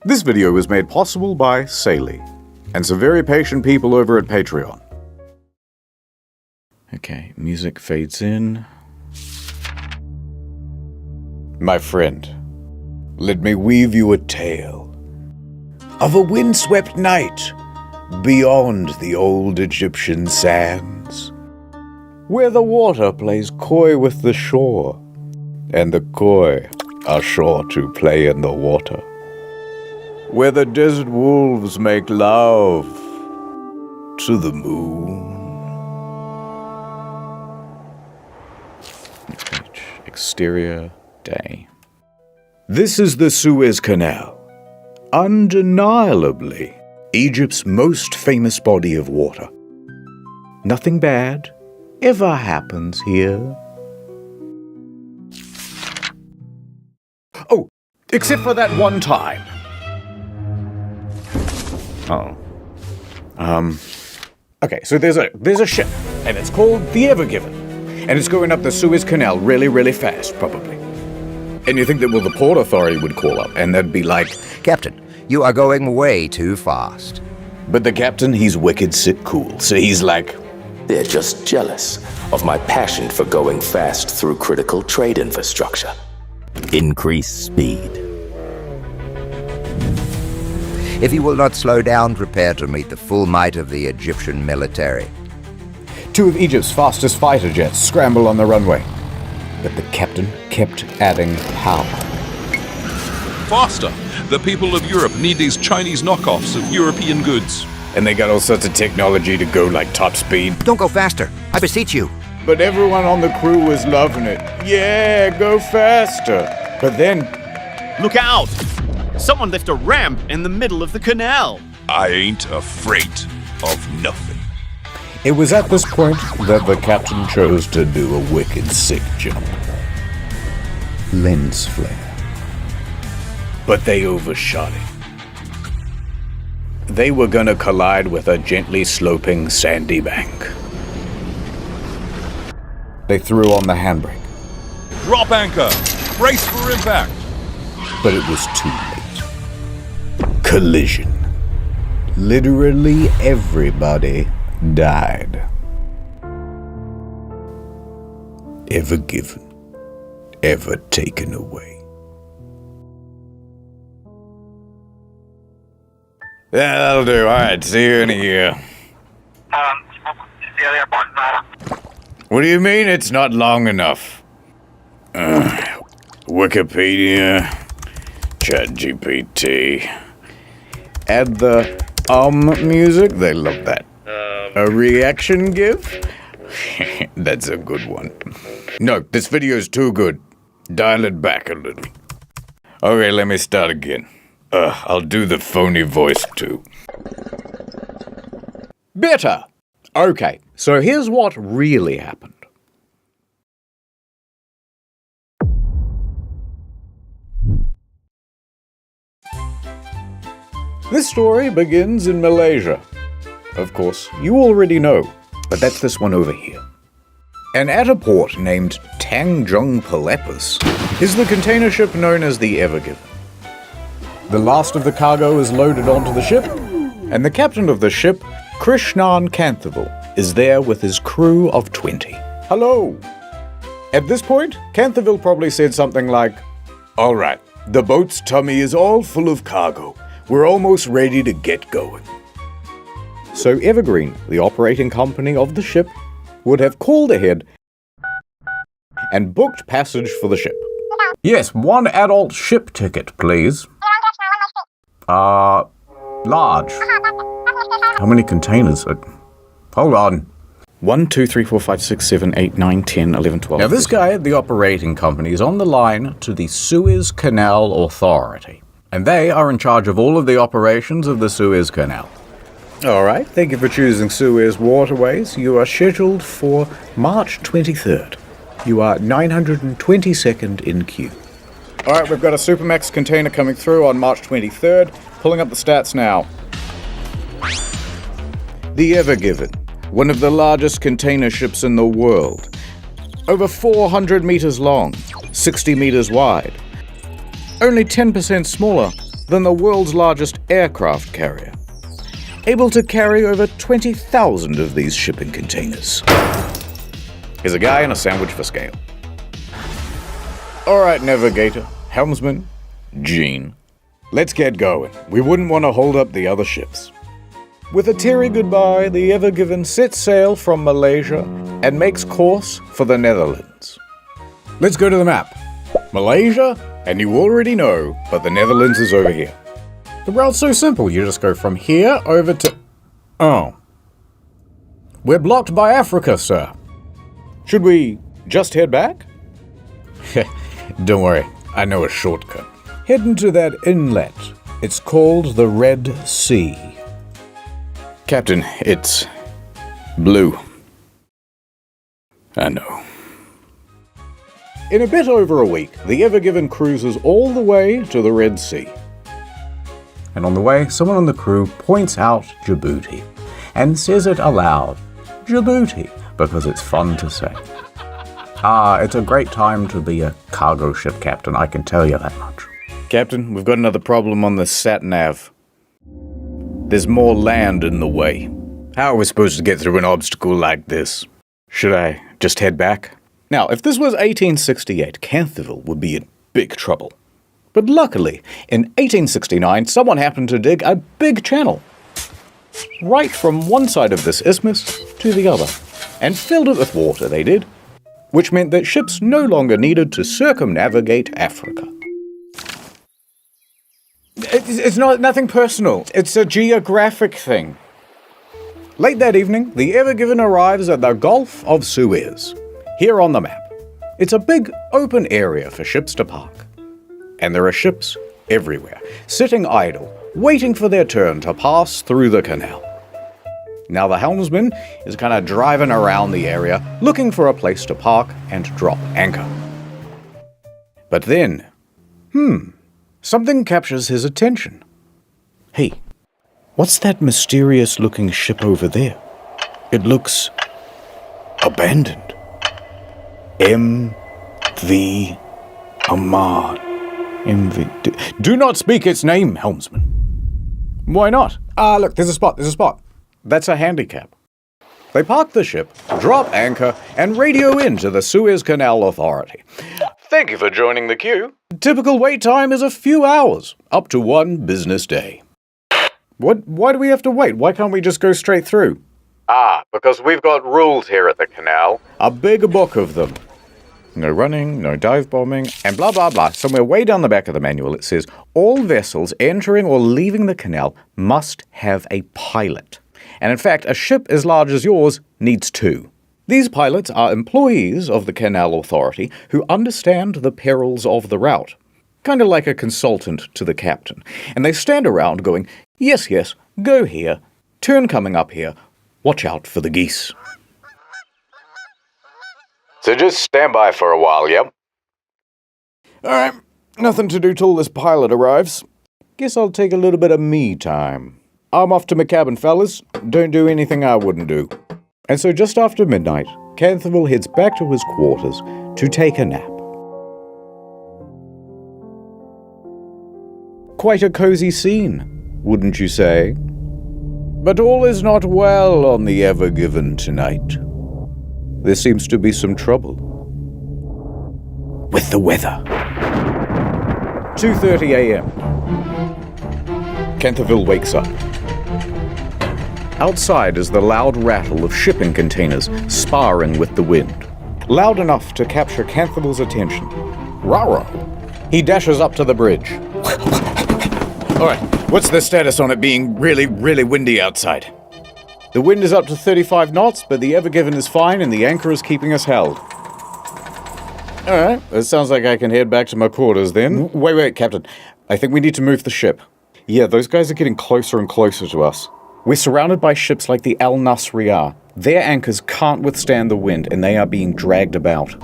This video was made possible by Saley and some very patient people over at Patreon. Okay, music fades in. My friend, let me weave you a tale of a windswept night beyond the old Egyptian sands, where the water plays coy with the shore, and the coy are sure to play in the water. Where the desert wolves make love to the moon. Next page. Exterior day. This is the Suez Canal. Undeniably, Egypt's most famous body of water. Nothing bad ever happens here. Oh, except for that one time. Okay, so there's a ship, and it's called the Ever Given, and it's going up the Suez Canal really, really fast, probably. And you think that, well, the Port Authority would call up, and they'd be like, Captain, you are going way too fast. But the captain, he's wicked sick cool, so he's like, they're just jealous of my passion for going fast through critical trade infrastructure. Increase speed. If you will not slow down, prepare to meet the full might of the Egyptian military. Two of Egypt's fastest fighter jets scramble on the runway. But the captain kept adding power. Faster! The people of Europe need these Chinese knockoffs of European goods. And they got all sorts of technology to go like top speed. Don't go faster, I beseech you. But everyone on the crew was loving it. Yeah, go faster. But then, look out! Someone left a ramp in the middle of the canal. I ain't afraid of nothing. it was at this point that the captain chose to do a wicked sick jump. Lens flare. But they overshot it. They were gonna collide with a gently sloping sandy bank. They threw on the handbrake. Drop anchor! Brace for impact! But it was too late. Collision. Literally everybody died. Ever given, ever taken away. Yeah, that'll do. Alright, see you in a year. What do you mean it's not long enough? Wikipedia, ChatGPT. Add the music, they love that. A reaction GIF? That's a good one. No, this video's too good. Dial it back a little. Okay, let me start again. I'll do the phony voice too. Better! Okay, so here's what really happened. This story begins in Malaysia. Of course, you already know, but that's this one over here. And at a port named Tanjung Pelepus is the container ship known as the Ever Given. The last of the cargo is loaded onto the ship, and the captain of the ship, Krishnan Kanthaval, is there with his crew of 20. Hello! At this point, Kanthaval probably said something like, "All right, the boat's tummy is all full of cargo. We're almost ready to get going." So Evergreen, the operating company of the ship, would have called ahead and booked passage for the ship. Yes, one adult ship ticket, please. Large. How many containers? Hold on. 1, 2, 3, 4, 5, 6, 7, 8, 9, 10, 11, 12. Now this guy at the operating company is on the line to the Suez Canal Authority. And they are in charge of all of the operations of the Suez Canal. All right, thank you for choosing Suez Waterways. You are scheduled for March 23rd. You are 922nd in queue. All right, we've got a Supermax container coming through on March 23rd. Pulling up the stats now. The Ever Given, one of the largest container ships in the world. Over 400 meters long, 60 meters wide. Only 10% smaller than the world's largest aircraft carrier, able to carry over 20,000 of these shipping containers. Here's a guy and a sandwich for scale. Alright, navigator, helmsman, Gene. Let's get going. We wouldn't want to hold up the other ships. With a teary goodbye, the Ever Given sets sail from Malaysia and makes course for the Netherlands. Let's go to the map. Malaysia, and you already know, but the Netherlands is over here. The route's so simple, you just go from here over to... Oh. We're blocked by Africa, sir. Should we just head back? Don't worry, I know a shortcut. Head into that inlet. It's called the Red Sea. Captain, it's blue. I know. In a bit over a week, the Ever Given cruises all the way to the Red Sea. And on the way, someone on the crew points out Djibouti and says it aloud. Djibouti, because it's fun to say. It's a great time to be a cargo ship captain, I can tell you that much. Captain, we've got another problem on the sat-nav. There's more land in the way. How are we supposed to get through an obstacle like this? Should I just head back? Now, if this was 1868, Canterville would be in big trouble. But luckily, in 1869, someone happened to dig a big channel right from one side of this isthmus to the other, and filled it with water, they did, which meant that ships no longer needed to circumnavigate Africa. It's nothing personal. It's a geographic thing. Late that evening, the Ever Given arrives at the Gulf of Suez, here on the map. It's a big open area for ships to park. And there are ships everywhere, sitting idle, waiting for their turn to pass through the canal. Now the helmsman is kind of driving around the area, looking for a place to park and drop anchor. But then, something captures his attention. Hey, what's that mysterious-looking ship over there? It looks abandoned. M.V. Ahmad. M.V. Do not speak its name, helmsman. Why not? Look, there's a spot. That's a handicap. They park the ship, drop anchor, and radio in to the Suez Canal Authority. Thank you for joining the queue. Typical wait time is a few hours, up to 1 business day. Why do we have to wait? Why can't we just go straight through? Because we've got rules here at the canal. A big book of them. No running, no dive bombing, and blah blah blah. Somewhere way down the back of the manual it says, all vessels entering or leaving the canal must have a pilot. And in fact, a ship as large as yours needs 2. These pilots are employees of the Canal Authority who understand the perils of the route. Kind of like a consultant to the captain. And they stand around going, yes, go here, turn coming up here, watch out for the geese. So just stand by for a while, yeah? Alright, nothing to do till this pilot arrives. Guess I'll take a little bit of me time. I'm off to my cabin, fellas. Don't do anything I wouldn't do. And so just after midnight, Canterville heads back to his quarters to take a nap. Quite a cozy scene, wouldn't you say? But all is not well on the Ever Given tonight. There seems to be some trouble with the weather. 2:30 a.m. Canterville wakes up. Outside is the loud rattle of shipping containers sparring with the wind, loud enough to capture Canterville's attention. Rah-rah! He dashes up to the bridge. Alright, what's the status on it being really, really windy outside? The wind is up to 35 knots, but the Ever Given is fine and the anchor is keeping us held. Alright, it sounds like I can head back to my quarters then. Wait, Captain. I think we need to move the ship. Yeah, those guys are getting closer and closer to us. We're surrounded by ships like the Al Nasriyah. Their anchors can't withstand the wind and they are being dragged about.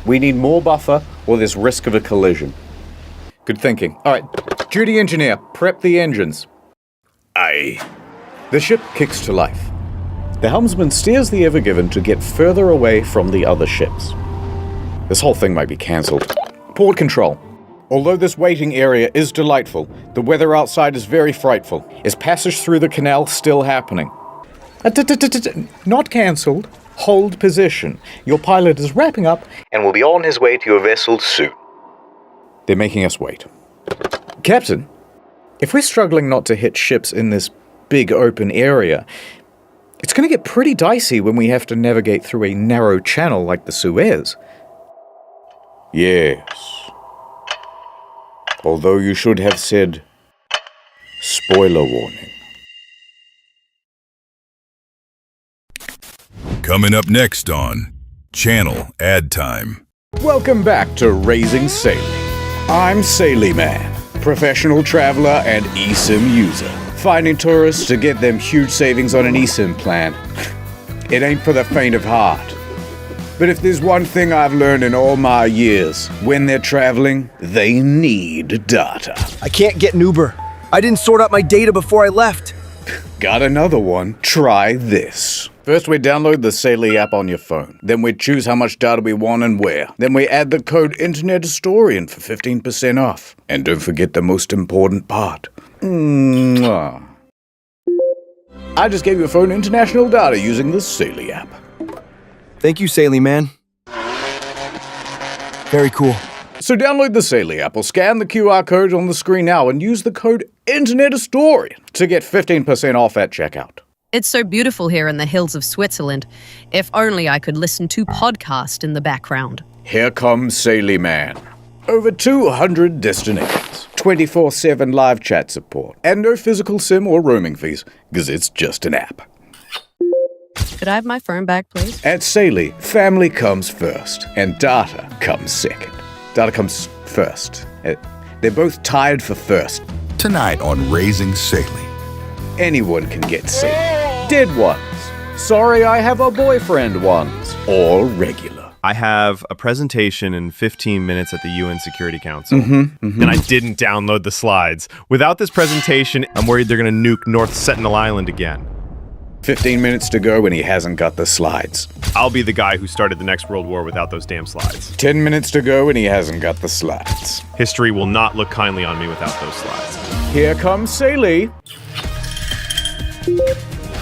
We need more buffer or there's risk of a collision. Good thinking. Alright, duty engineer, prep the engines. Aye. The ship kicks to life. The helmsman steers the Ever Given to get further away from the other ships. This whole thing might be cancelled. Port control. Although this waiting area is delightful, the weather outside is very frightful. Is passage through the canal still happening? Not cancelled. Hold position. Your pilot is wrapping up and will be on his way to your vessel soon. They're making us wait. Captain, if we're struggling not to hit ships in this big open area, it's going to get pretty dicey when we have to navigate through a narrow channel like the Suez. Yes. Although you should have said, spoiler warning. Coming up next on Channel Ad Time. Welcome back to Raising Sailey. I'm Sailey Man, professional traveler and eSIM user, finding tourists to get them huge savings on an eSIM plan. It ain't for the faint of heart. But if there's one thing I've learned in all my years, when they're traveling, they need data. I can't get an Uber. I didn't sort out my data before I left. Got another one? Try this. First we download the Sailey app on your phone. Then we choose how much data we want and where. Then we add the code Internet Historian for 15% off. And don't forget the most important part. Mwah. I just gave your phone international data using the Sailey app. Thank you, Sailey Man. Very cool. So download the Sailey app or scan the QR code on the screen now and use the code Internet Historian to get 15% off at checkout. It's so beautiful here in the hills of Switzerland. If only I could listen to podcasts in the background. Here comes Sailey Man. Over 200 destinations, 24/7 live chat support, and no physical SIM or roaming fees, because it's just an app. Could I have my phone back, please? At Sailey, family comes first, and data comes second. Data comes first. They're both tied for first. Tonight on Raising Sailey. Anyone can get Sailey. Dead ones. Sorry I have a boyfriend ones. Or regular. I have a presentation in 15 minutes at the UN Security Council, and I didn't download the slides. Without this presentation, I'm worried they're going to nuke North Sentinel Island again. 15 minutes to go and he hasn't got the slides. I'll be the guy who started the next world war without those damn slides. 10 minutes to go and he hasn't got the slides. History will not look kindly on me without those slides. Here comes Sailey.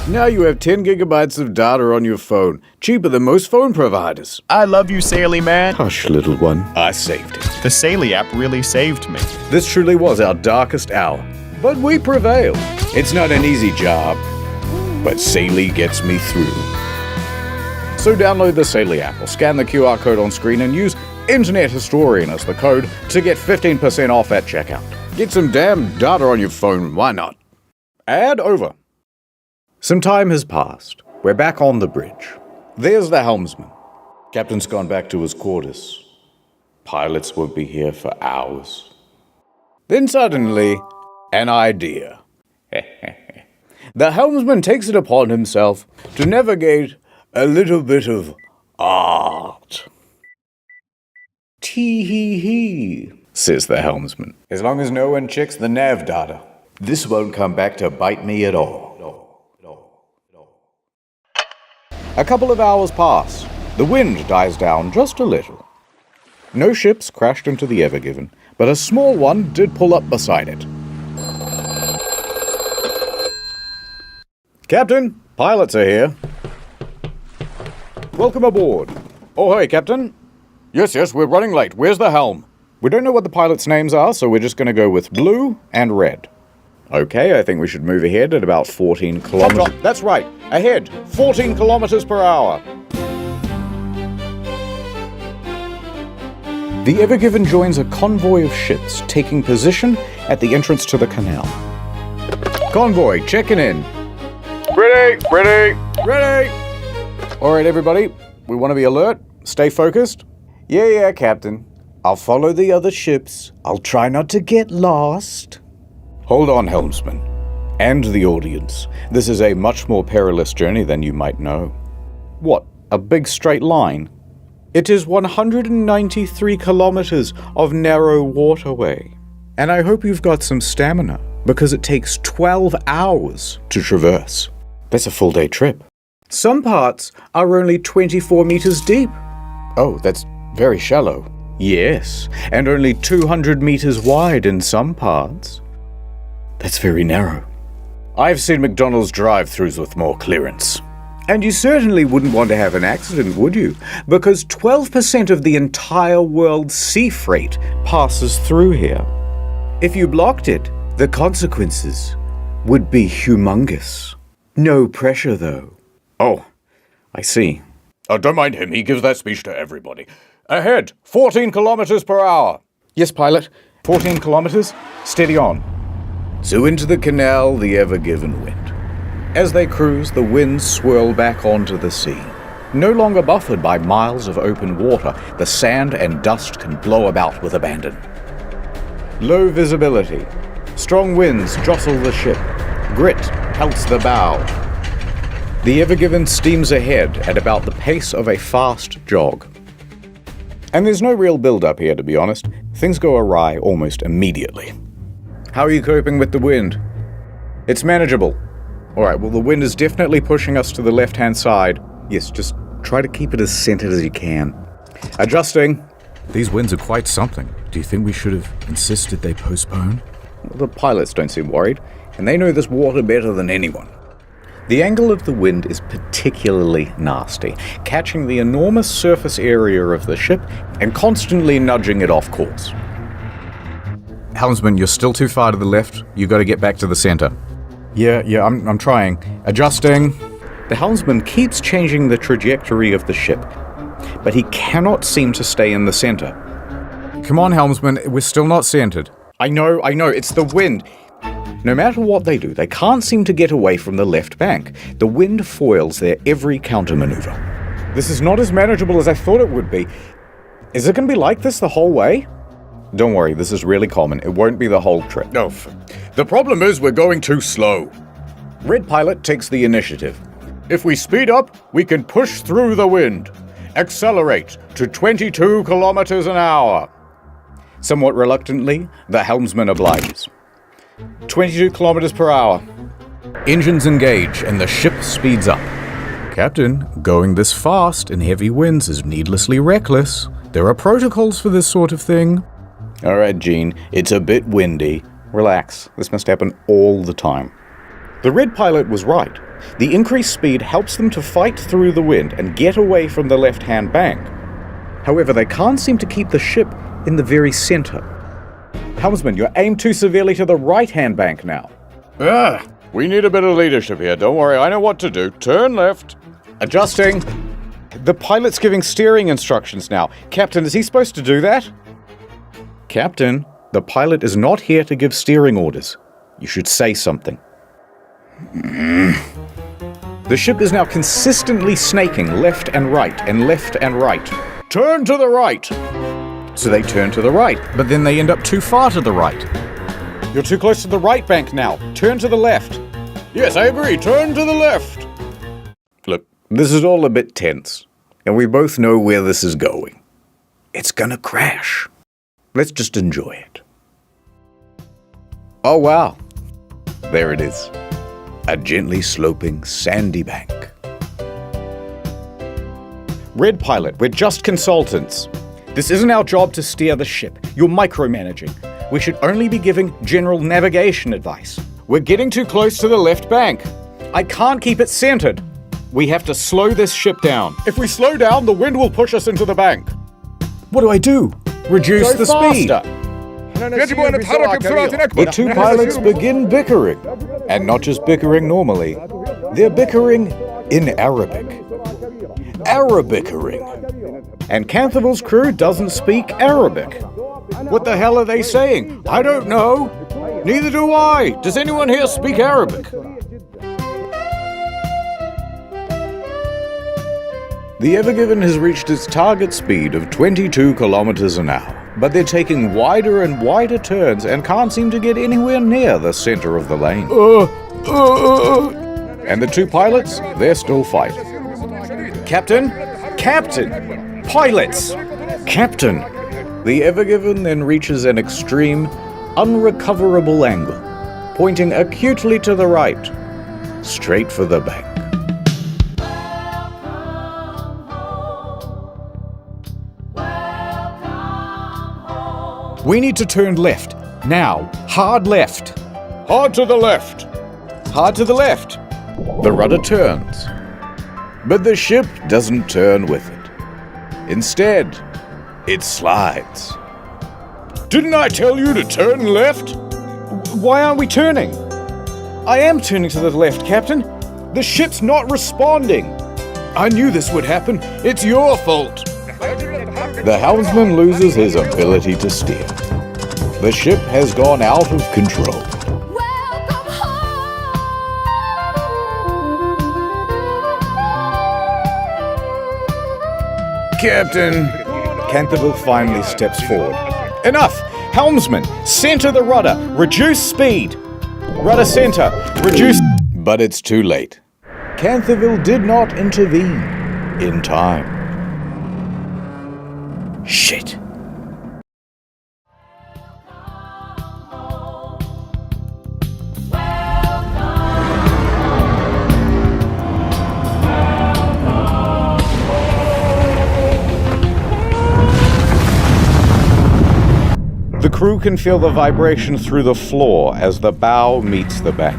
Now you have 10 gigabytes of data on your phone, cheaper than most phone providers. I love you, Sailey Man. Hush, little one. I saved it. The Sailey app really saved me. This truly was our darkest hour, but we prevailed. It's not an easy job, but Sailey gets me through. So download the Sailey app or scan the QR code on screen and use Internet Historian as the code to get 15% off at checkout. Get some damn data on your phone, why not? Ad over. Some time has passed. We're back on the bridge. There's the helmsman. Captain's gone back to his quarters. Pilots won't be here for hours. Then suddenly, an idea. The helmsman takes it upon himself to navigate a little bit of art. Tee-hee-hee, says the helmsman. As long as no one checks the nav data, this won't come back to bite me at all. A couple of hours pass. The wind dies down just a little. No ships crashed into the Ever Given, but a small one did pull up beside it. Captain, pilots are here. Welcome aboard. Oh, hey, Captain. Yes, we're running late. Where's the helm? We don't know what the pilots' names are, so we're just going to go with blue and red. Okay, I think we should move ahead at about 14 kilometers. That's right. Ahead, 14 kilometers per hour. The Ever Given joins a convoy of ships taking position at the entrance to the canal. Convoy, checking in. Ready. All right, everybody. We want to be alert. Stay focused. Yeah, Captain. I'll follow the other ships. I'll try not to get lost. Hold on, helmsman. And the audience. This is a much more perilous journey than you might know. What, a big straight line? It is 193 kilometers of narrow waterway. And I hope you've got some stamina, because it takes 12 hours to traverse. That's a full day trip. Some parts are only 24 meters deep. Oh, that's very shallow. Yes, and only 200 meters wide in some parts. That's very narrow. I've seen McDonald's drive-thrus with more clearance. And you certainly wouldn't want to have an accident, would you? Because 12% of the entire world's sea freight passes through here. If you blocked it, the consequences would be humongous. No pressure, though. Oh, I see. Oh, don't mind him. He gives that speech to everybody. Ahead, 14 kilometers per hour. Yes, pilot. 14 kilometers. Steady on. So into the canal, the ever-given wind. As they cruise, the winds swirl back onto the sea. No longer buffered by miles of open water, the sand and dust can blow about with abandon. Low visibility. Strong winds jostle the ship. Grit pelts the bow. The Ever-Given steams ahead at about the pace of a fast jog. And there's no real build-up here, to be honest. Things go awry almost immediately. How are you coping with the wind? It's manageable. Alright, well, the wind is definitely pushing us to the left-hand side. Yes, just try to keep it as centered as you can. Adjusting. These winds are quite something. Do you think we should have insisted they postpone? The pilots don't seem worried, and they know this water better than anyone. The angle of the wind is particularly nasty, catching the enormous surface area of the ship and constantly nudging it off course. Helmsman, you're still too far to the left. You got to get back to the center. Yeah, I'm trying. Adjusting. The helmsman keeps changing the trajectory of the ship, but he cannot seem to stay in the center. Come on, Helmsman, we're still not centered. I know, it's the wind. No matter what they do, they can't seem to get away from the left bank. The wind foils their every countermaneuver. This is not as manageable as I thought it would be. Is it going to be like this the whole way? Don't worry, this is really common. It won't be the whole trip. No, the problem is we're going too slow. Red Pilot takes the initiative. If we speed up, we can push through the wind. Accelerate to 22 kilometers an hour. Somewhat reluctantly, the helmsman obliges. 22 kilometers per hour. Engines engage and the ship speeds up. Captain, going this fast in heavy winds is needlessly reckless. There are protocols for this sort of thing. All right, Gene, it's a bit windy. Relax, this must happen all the time. The Red Pilot was right. The increased speed helps them to fight through the wind and get away from the left-hand bank. However, they can't seem to keep the ship in the very center. Helmsman, you're aimed too severely to the right-hand bank now. We need a bit of leadership here. Don't worry, I know what to do. Turn left. Adjusting. The pilot's giving steering instructions now. Captain, is he supposed to do that? Captain, the pilot is not here to give steering orders. You should say something. The ship is now consistently snaking left and right and left and right. Turn to the right. So they turn to the right, but then they end up too far to the right. You're too close to the right bank now. Turn to the left. Yes, I agree. Turn to the left. Look, this is all a bit tense, and we both know where this is going. It's gonna crash. Let's just enjoy it. Oh wow. There it is. A gently sloping sandy bank. Red Pilot, we're just consultants. This isn't our job to steer the ship. You're micromanaging. We should only be giving general navigation advice. We're getting too close to the left bank. I can't keep it centered. We have to slow this ship down. If we slow down, the wind will push us into the bank. What do I do? Reduce the speed. The two pilots begin bickering. And not just bickering normally. They're bickering in Arabic. Arabickering. And Canthavel's crew doesn't speak Arabic. What the hell are they saying? I don't know. Neither do I. Does anyone here speak Arabic? The Ever-Given has reached its target speed of 22 kilometers an hour, but they're taking wider and wider turns and can't seem to get anywhere near the center of the lane. And the two pilots, they're still fighting. Captain? Captain! Pilots! Captain! The Ever-Given then reaches an extreme, unrecoverable angle, pointing acutely to the right, straight for the bank. We need to turn left. Now. Hard left. Hard to the left. Hard to the left. The rudder turns. But the ship doesn't turn with it. Instead, it slides. Didn't I tell you to turn left? Why aren't we turning? I am turning to the left, Captain. The ship's not responding. I knew this would happen. It's your fault. The helmsman loses his ability to steer. The ship has gone out of control. Captain. Canterville finally steps forward. Enough! Helmsman, center the rudder. Reduce speed. Rudder center. Reduce... But it's too late. Canterville did not intervene in time. Shit. The crew can feel the vibration through the floor as the bow meets the bank.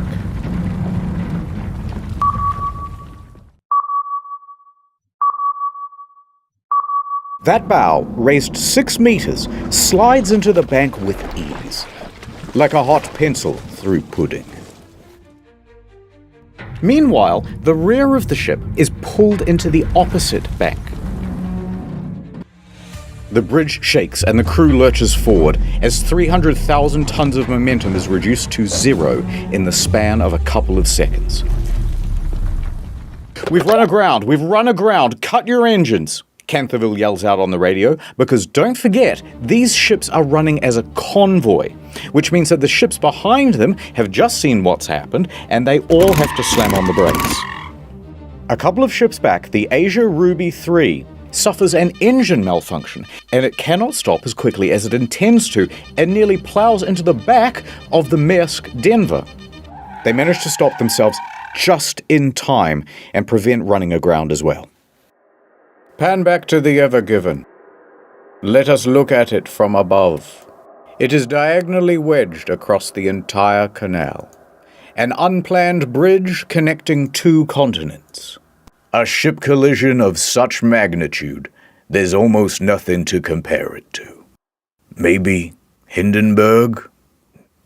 That bow, raised 6 meters, slides into the bank with ease, like a hot pencil through pudding. Meanwhile, the rear of the ship is pulled into the opposite bank. The bridge shakes and the crew lurches forward as 300,000 tons of momentum is reduced to 0 in the span of a couple of seconds. We've run aground! We've run aground! Cut your engines! Canterville yells out on the radio, because don't forget, these ships are running as a convoy, which means that the ships behind them have just seen what's happened, and they all have to slam on the brakes. A couple of ships back, the Asia Ruby 3 suffers an engine malfunction, and it cannot stop as quickly as it intends to, and nearly plows into the back of the Maersk Denver. They manage to stop themselves just in time and prevent running aground as well. Pan back to the Ever Given. Let us look at it from above. It is diagonally wedged across the entire canal. An unplanned bridge connecting 2 continents. A ship collision of such magnitude, there's almost nothing to compare it to. Maybe Hindenburg?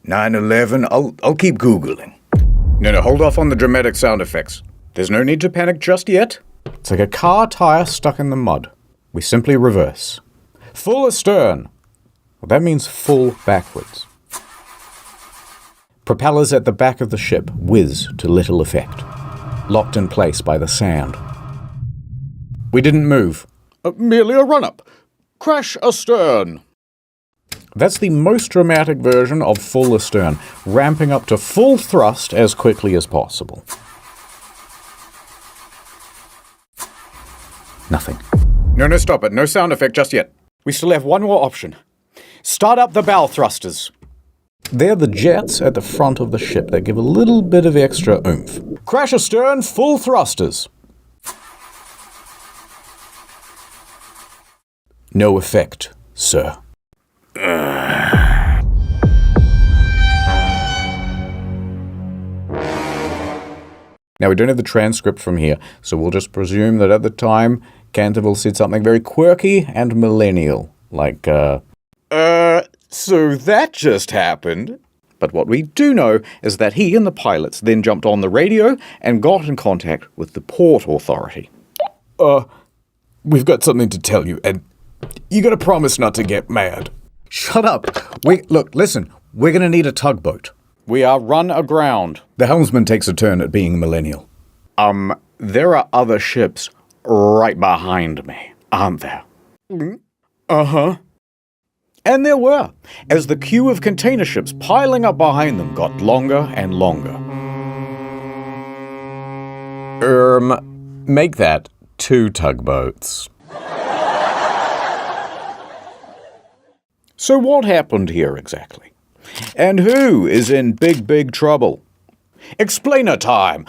9/11? I'll keep Googling. No, hold off on the dramatic sound effects. There's no need to panic just yet. It's like a car tire stuck in the mud. We simply reverse. Full astern. Well, that means full backwards. Propellers at the back of the ship whiz to little effect, locked in place by the sand. We didn't move. Merely a run-up. Crash astern. That's the most dramatic version of full astern, ramping up to full thrust as quickly as possible. Nothing. No, stop it. No sound effect just yet. We still have one more option. Start up the bow thrusters. They're the jets at the front of the ship that give a little bit of extra oomph. Crash astern, full thrusters. No effect, sir. Now, we don't have the transcript from here, so we'll just presume that at the time, Canterville said something very quirky and millennial, like, so that just happened. But what we do know is that he and the pilots then jumped on the radio and got in contact with the port authority. We've got something to tell you, and you gotta promise not to get mad. Shut up. Listen, we're gonna need a tugboat. We are run aground. The helmsman takes a turn at being millennial. There are other ships right behind me, aren't there? Uh-huh. And there were, as the queue of container ships piling up behind them got longer and longer. Make that 2 tugboats. So what happened here exactly? And who is in big trouble? Explainer time!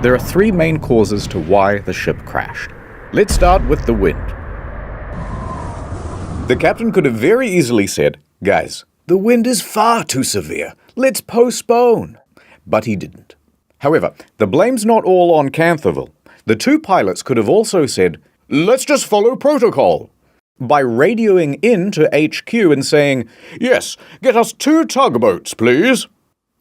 There are 3 main causes to why the ship crashed. Let's start with the wind. The captain could have very easily said, "Guys, the wind is far too severe. Let's postpone." But he didn't. However, the blame's not all on Canthaville. The two pilots could have also said, "Let's just follow protocol," by radioing in to HQ and saying, "Yes, get us 2 tugboats, please."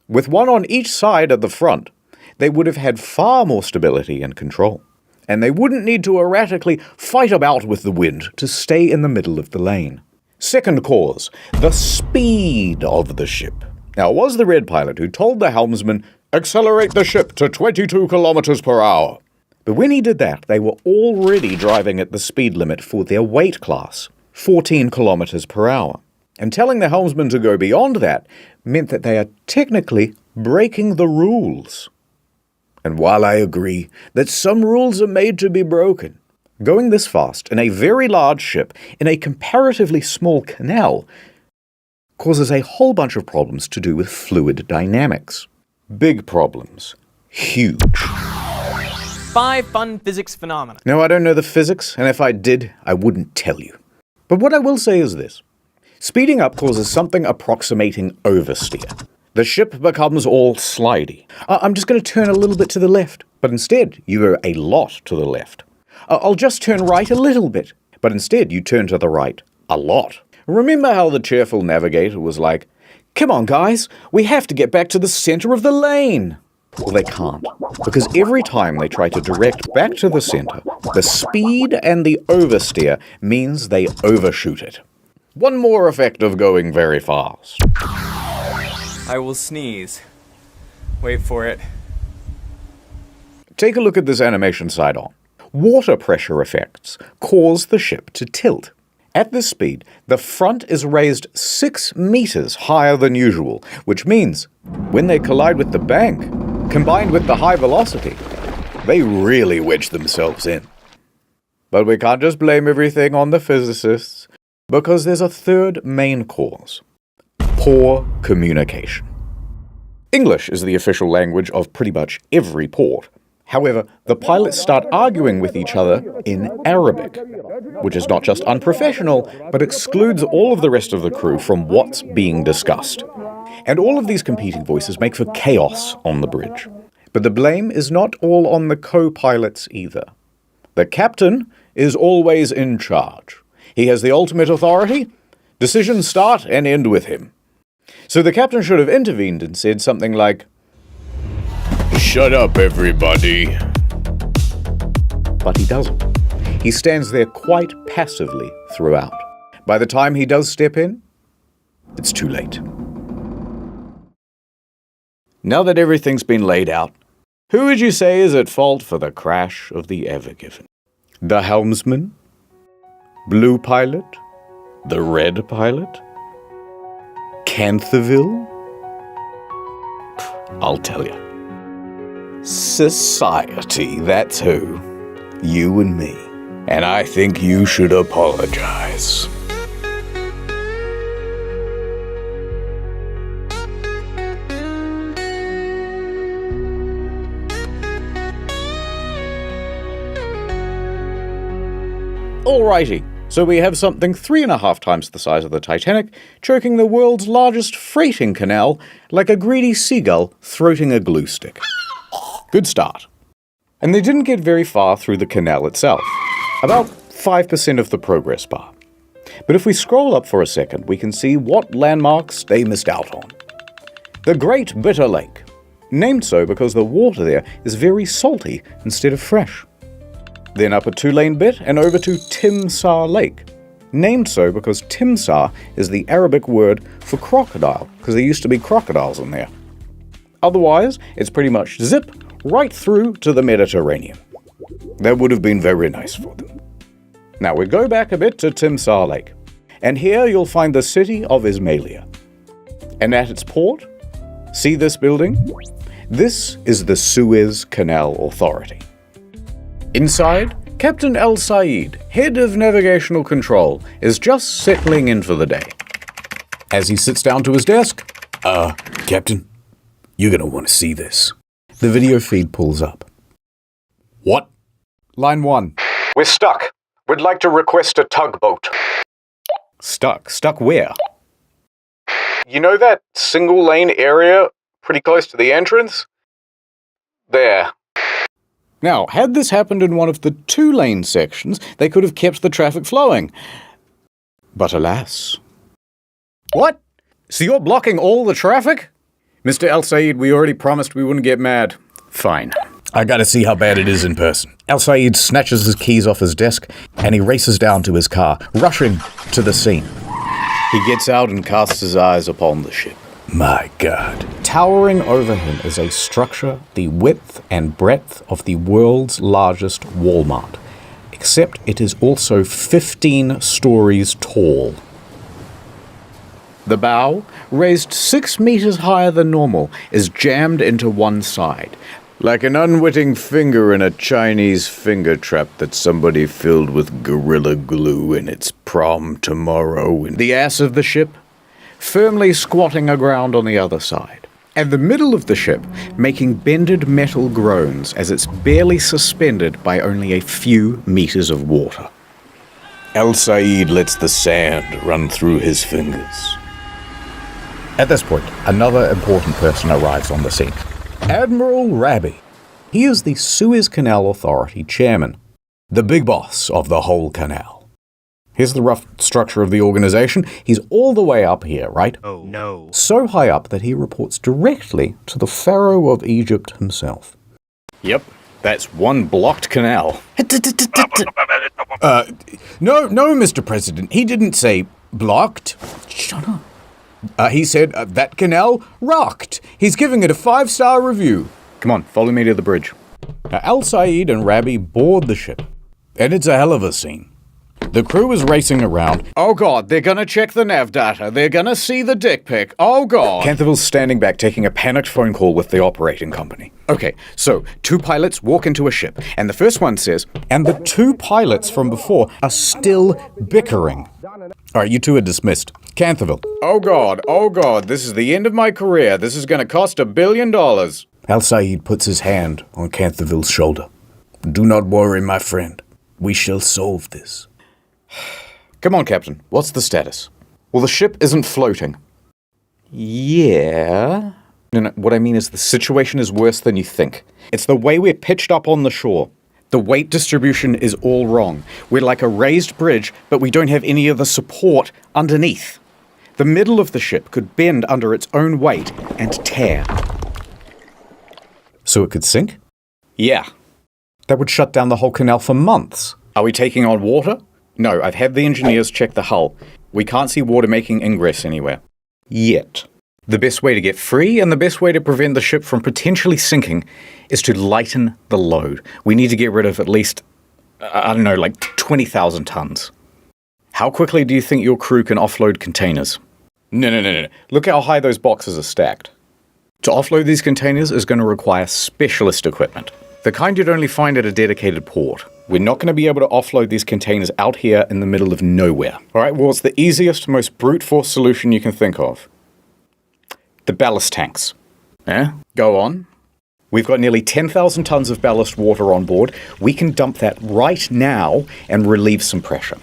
With one on each side at the front, they would have had far more stability and control. And they wouldn't need to erratically fight about with the wind to stay in the middle of the lane. Second cause, the speed of the ship. Now, it was the red pilot who told the helmsman, "Accelerate the ship to 22 kilometers per hour." But when he did that, they were already driving at the speed limit for their weight class, 14 kilometers per hour. And telling the helmsman to go beyond that meant that they are technically breaking the rules. And while I agree that some rules are made to be broken, going this fast in a very large ship in a comparatively small canal causes a whole bunch of problems to do with fluid dynamics. Big problems. Huge. 5 fun physics phenomena. No, I don't know the physics, and if I did, I wouldn't tell you. But what I will say is this. Speeding up causes something approximating oversteer. The ship becomes all slidey. I'm just going to turn a little bit to the left, but instead you go a lot to the left. I'll just turn right a little bit, but instead you turn to the right a lot. Remember how the cheerful navigator was like, "Come on guys, we have to get back to the center of the lane." Well, they can't, because every time they try to direct back to the center, the speed and the oversteer means they overshoot it. One more effect of going very fast. I will sneeze. Wait for it. Take a look at this animation side on. Water pressure effects cause the ship to tilt. At this speed, the front is raised 6 meters higher than usual, which means when they collide with the bank, combined with the high velocity, they really wedge themselves in. But we can't just blame everything on the physicists, because there's a third main cause. Poor communication. English is the official language of pretty much every port. However, the pilots start arguing with each other in Arabic, which is not just unprofessional, but excludes all of the rest of the crew from what's being discussed. And all of these competing voices make for chaos on the bridge. But the blame is not all on the co-pilots either. The captain is always in charge. He has the ultimate authority. Decisions start and end with him. So the captain should have intervened and said something like, "Shut up, everybody." But he doesn't. He stands there quite passively throughout. By the time he does step in, it's too late. Now that everything's been laid out, who would you say is at fault for the crash of the Ever Given? The helmsman? Blue pilot? The red pilot? Canthaville? I'll tell you. Society, that's who. You and me. And I think you should apologize. Alrighty, so we have something 3.5 times the size of the Titanic, choking the world's largest freighting canal like a greedy seagull throating a glue stick. Good start. And they didn't get very far through the canal itself, about 5% of the progress bar. But if we scroll up for a second, we can see what landmarks they missed out on. The Great Bitter Lake, named so because the water there is very salty instead of fresh. Then up a 2-lane bit and over to Timsah Lake, named so because Timsah is the Arabic word for crocodile, because there used to be crocodiles in there. Otherwise, it's pretty much zip right through to the Mediterranean. That would have been very nice for them. Now we go back a bit to Timsah Lake, and here you'll find the city of Ismailia. And at its port, see this building? This is the Suez Canal Authority. Inside, Captain El Said, head of navigational control, is just settling in for the day. As he sits down to his desk, Captain, you're gonna want to see this. The video feed pulls up. What? Line 1. We're stuck. We'd like to request a tugboat. Stuck? Stuck where? You know that single lane area pretty close to the entrance? There. Now, had this happened in one of the 2-lane sections, they could have kept the traffic flowing. But alas. What? So you're blocking all the traffic? Mr. El Sayed, we already promised we wouldn't get mad. Fine. I gotta see how bad it is in person. El Sayed snatches his keys off his desk, and he races down to his car, rushing to the scene. He gets out and casts his eyes upon the ship. My God. Towering over him is a structure the width and breadth of the world's largest Walmart, except it is also 15 stories tall. The bow, raised 6 meters higher than normal, is jammed into one side, like an unwitting finger in a Chinese finger trap that somebody filled with Gorilla Glue in its prom tomorrow. And the ass of the ship, firmly squatting aground on the other side, and the middle of the ship making bended metal groans as it's barely suspended by only a few meters of water. El Sayed lets the sand run through his fingers. At this point, another important person arrives on the scene. Admiral Rabi. He is the Suez Canal Authority chairman, the big boss of the whole canal. Here's the rough structure of the organization. He's all the way up here, right? Oh, no. So high up that he reports directly to the Pharaoh of Egypt himself. Yep, that's one blocked canal. No, Mr. President, he didn't say blocked. Shut up. He said that canal rocked. He's giving it a 5-star review. Come on, follow me to the bridge. Now, El Sayed and Rabi board the ship, and it's a hell of a scene. The crew is racing around. Oh God, they're gonna check the nav data. They're gonna see the dick pic. Oh God. Canterville's standing back taking a panicked phone call with the operating company. Okay, so 2 pilots walk into a ship, and the first one says, and the 2 pilots from before are still bickering. Alright, you 2 are dismissed. Canterville. Oh God, this is the end of my career. This is gonna cost $1 billion. El Sayed puts his hand on Canterville's shoulder. Do not worry, my friend. We shall solve this. Come on, Captain. What's the status? Well, the ship isn't floating. Yeah. No, what I mean is the situation is worse than you think. It's the way we're pitched up on the shore. The weight distribution is all wrong. We're like a raised bridge, but we don't have any of the support underneath. The middle of the ship could bend under its own weight and tear. So it could sink? Yeah. That would shut down the whole canal for months. Are we taking on water? No, I've had the engineers check the hull. We can't see water making ingress anywhere. Yet. The best way to get free and the best way to prevent the ship from potentially sinking is to lighten the load. We need to get rid of at least, 20,000 tons. How quickly do you think your crew can offload containers? No. Look how high those boxes are stacked. To offload these containers is going to require specialist equipment. The kind you'd only find at a dedicated port. We're not going to be able to offload these containers out here in the middle of nowhere. Alright, well, it's the easiest, most brute force solution you can think of. The ballast tanks. Go on. We've got nearly 10,000 tons of ballast water on board. We can dump that right now and relieve some pressure.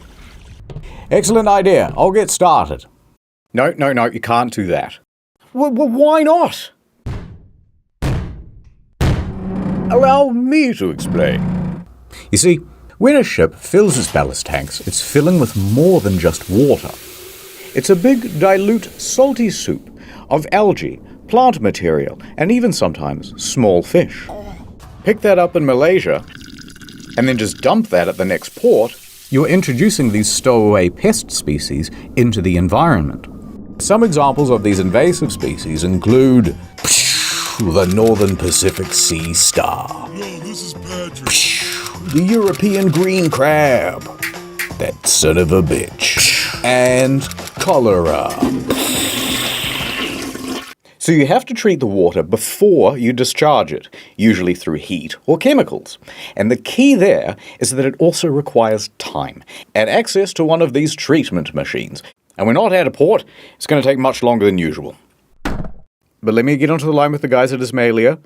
Excellent idea. I'll get started. No, you can't do that. Well, why not? Allow me to explain. You see, when a ship fills its ballast tanks, it's filling with more than just water. It's a big, dilute, salty soup of algae, plant material, and even sometimes small fish. Pick that up in Malaysia, and then just dump that at the next port, you're introducing these stowaway pest species into the environment. Some examples of these invasive species include the Northern Pacific Sea Star, the European green crab, that son of a bitch, and cholera. So you have to treat the water before you discharge it, usually through heat or chemicals. And the key there is that it also requires time and access to one of these treatment machines. And we're not at a port, it's going to take much longer than usual. But let me get onto the line with the guys at Ismailia.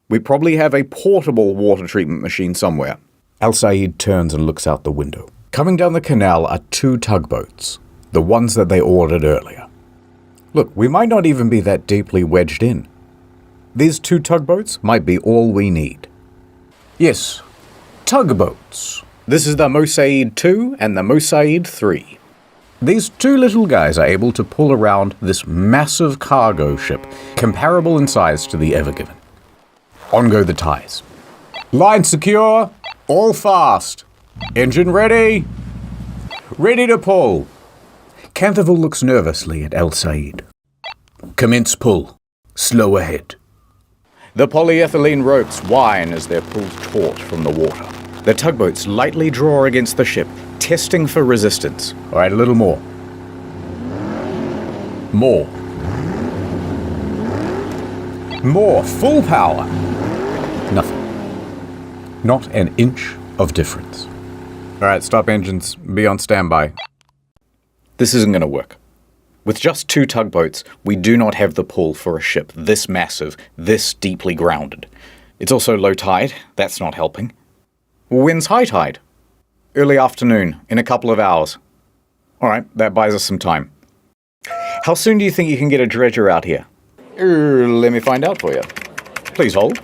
We probably have a portable water treatment machine somewhere. El Sayed turns and looks out the window. Coming down the canal are 2 tugboats. The ones that they ordered earlier. Look, we might not even be that deeply wedged in. These 2 tugboats might be all we need. Yes, tugboats. This is the Mosaid 2 and the Mosaid 3. These 2 little guys are able to pull around this massive cargo ship, comparable in size to the Ever Given. On go the ties. Line secure, all fast. Engine ready. Ready to pull. Canterville looks nervously at El Said. Commence pull. Slow ahead. The polyethylene ropes whine as they're pulled taut from the water. The tugboats lightly draw against the ship, testing for resistance. All right, a little more. More. More. Full power. Nothing. Not an inch of difference. All right, stop engines. Be on standby. This isn't going to work. With just 2 tugboats, we do not have the pull for a ship this massive, this deeply grounded. It's also low tide. That's not helping. Wind's high tide. Early afternoon, in a couple of hours. All right, that buys us some time. How soon do you think you can get a dredger out here? Let me find out for you. Please hold.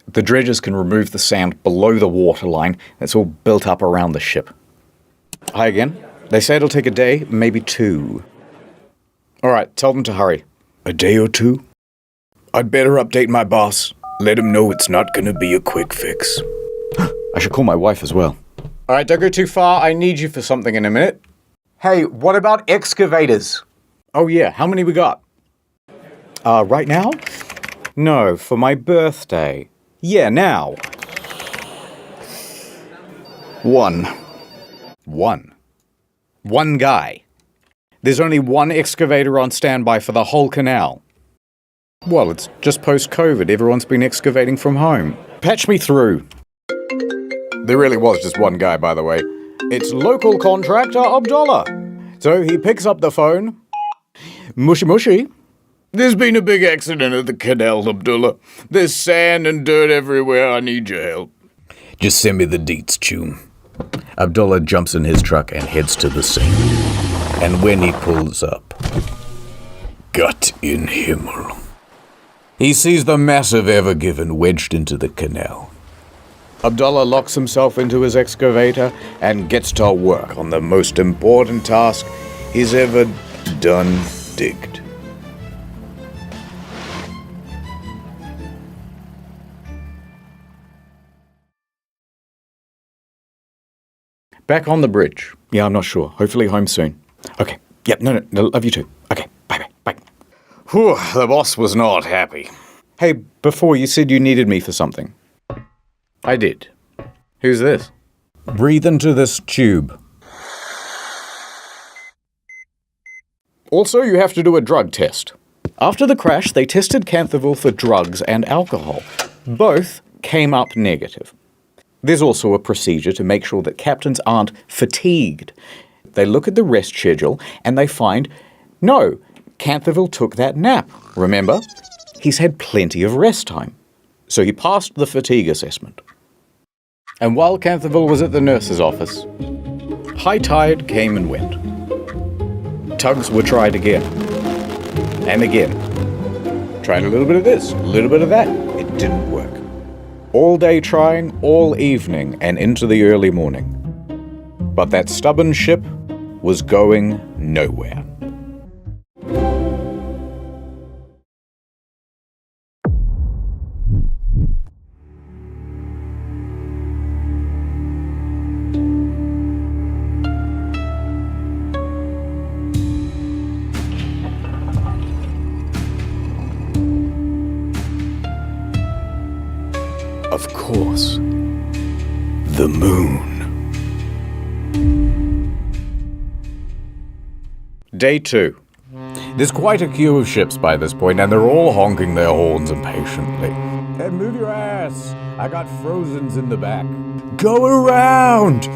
The dredgers can remove the sand below the waterline that's all built up around the ship. Hi again. They say it'll take a day, maybe 2. All right, tell them to hurry. A day or 2? I'd better update my boss. Let him know it's not gonna be a quick fix. I should call my wife as well. All right, don't go too far. I need you for something in a minute. Hey, what about excavators? Oh yeah, how many we got? Right now? No, for my birthday. Yeah, now. 1. 1 guy. There's only 1 excavator on standby for the whole canal. Well, it's just post-COVID. Everyone's been excavating from home. Patch me through. There really was just 1 guy, by the way. It's local contractor Abdullah. So he picks up the phone. Mushy mushy. There's been a big accident at the canal, Abdullah. There's sand and dirt everywhere. I need your help. Just send me the deets, Chum. Abdullah jumps in his truck and heads to the scene. And when he pulls up, Gott in Himmel, he sees the massive Ever Given wedged into the canal. Abdullah locks himself into his excavator and gets to work on the most important task he's ever done digged. Back on the bridge. Yeah, I'm not sure. Hopefully home soon. Okay. Yep, no, love you too. Okay, bye. Whew, the boss was not happy. Hey, before you said you needed me for something. I did. Who's this? Breathe into this tube. Also, you have to do a drug test. After the crash, they tested Canterville for drugs and alcohol. Both came up negative. There's also a procedure to make sure that captains aren't fatigued. They look at the rest schedule and they find, no, Canterville took that nap. Remember? He's had plenty of rest time. So he passed the fatigue assessment. And while Canterville was at the nurse's office, high tide came and went. Tugs were tried again. And again. Tried a little bit of this, a little bit of that. It didn't work. All day trying, all evening, and into the early morning. But that stubborn ship was going nowhere. Of course, the moon. Day 2. There's quite a queue of ships by this point, and they're all honking their horns impatiently. Hey, move your ass! I got Frozens in the back. Go around!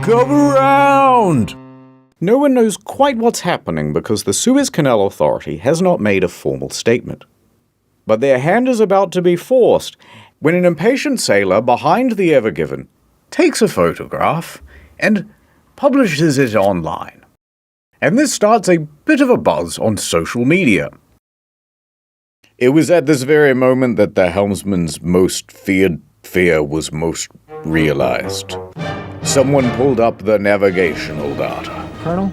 Go around! No one knows quite what's happening because the Suez Canal Authority has not made a formal statement. But their hand is about to be forced when an impatient sailor behind the Ever Given takes a photograph and publishes it online. And this starts a bit of a buzz on social media. It was at this very moment that the helmsman's most feared fear was most realized. Someone pulled up the navigational data. Colonel?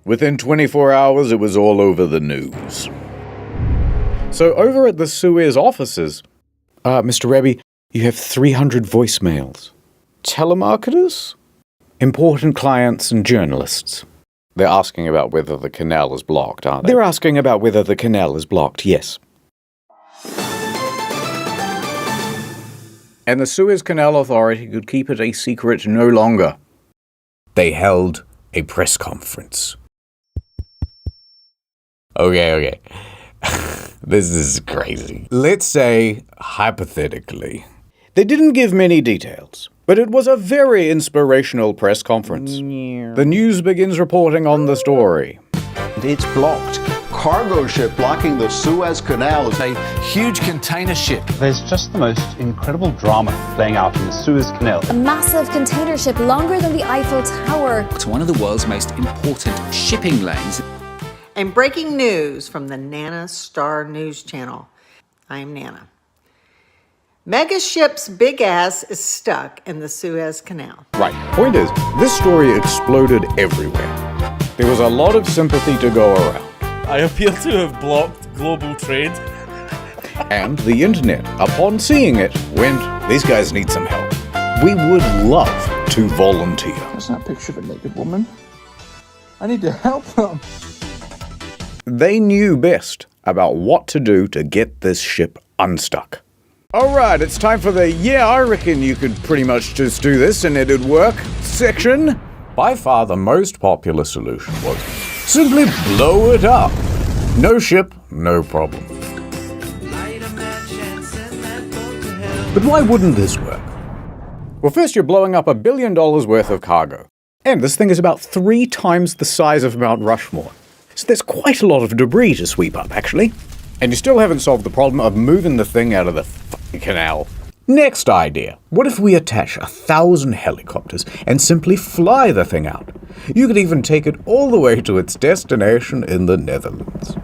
Within 24 hours, it was all over the news. So over at the Suez offices, Mr. Rebbe, you have 300 voicemails. Telemarketers? Important clients and journalists. They're asking about whether the canal is blocked, aren't they? They're asking about whether the canal is blocked, yes. And the Suez Canal Authority could keep it a secret no longer. They held a press conference. Okay. This is crazy. Let's say, hypothetically, they didn't give many details, but it was a very inspirational press conference. The news begins reporting on the story. It's blocked. Cargo ship blocking the Suez Canal is a huge container ship. There's just the most incredible drama playing out in the Suez Canal. A massive container ship longer than the Eiffel Tower. It's one of the world's most important shipping lanes. And breaking news from the Nana Star News Channel. I'm Nana. Mega ship's big ass is stuck in the Suez Canal. Right. Point is, this story exploded everywhere. There was a lot of sympathy to go around. I appear to have blocked global trade. And the internet, upon seeing it, went, these guys need some help. We would love to volunteer. That's not a picture of a naked woman. I need to help them. They knew best about what to do to get this ship unstuck. Alright, it's time for the "yeah, I reckon you could pretty much just do this and it'd work" section. By far the most popular solution was simply blow it up. No ship, no problem. But why wouldn't this work? Well, first you're blowing up $1 billion worth of cargo. And this thing is about 3 times the size of Mount Rushmore. So there's quite a lot of debris to sweep up, actually. And you still haven't solved the problem of moving the thing out of the fucking canal. Next idea. What if we attach 1,000 helicopters and simply fly the thing out? You could even take it all the way to its destination in the Netherlands.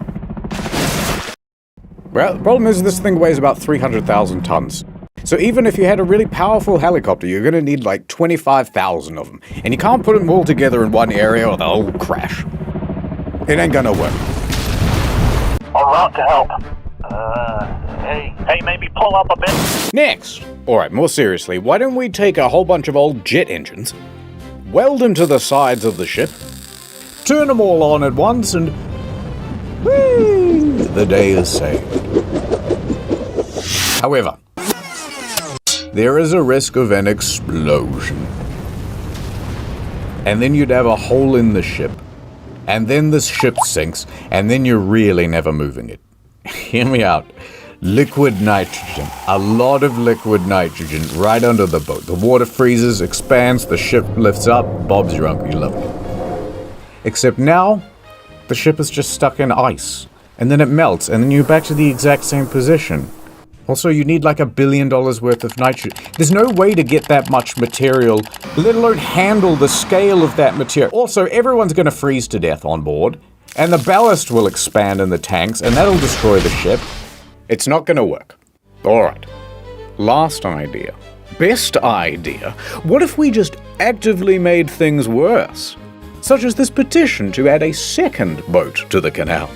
Well, the problem is this thing weighs about 300,000 tons. So even if you had a really powerful helicopter, you're gonna need like 25,000 of them. And you can't put them all together in one area or they'll all crash. It ain't gonna work. En route to help. Hey, maybe pull up a bit. Next! Alright, more seriously, why don't we take a whole bunch of old jet engines, weld them to the sides of the ship, turn them all on at once, and whee, the day is saved. However, there is a risk of an explosion. And then you'd have a hole in the ship. And then the ship sinks, and then you're really never moving it. Hear me out. Liquid nitrogen. A lot of liquid nitrogen right under the boat. The water freezes, expands, the ship lifts up. Bob's your uncle, you love it. Except now, the ship is just stuck in ice. And then it melts, and then you're back to the exact same position. Also, you need like $1 billion worth of nitrogen. There's no way to get that much material, let alone handle the scale of that material. Also, everyone's going to freeze to death on board, and the ballast will expand in the tanks, and that'll destroy the ship. It's not going to work. Alright. Last idea. Best idea. What if we just actively made things worse? Such as this petition to add a second boat to the canal.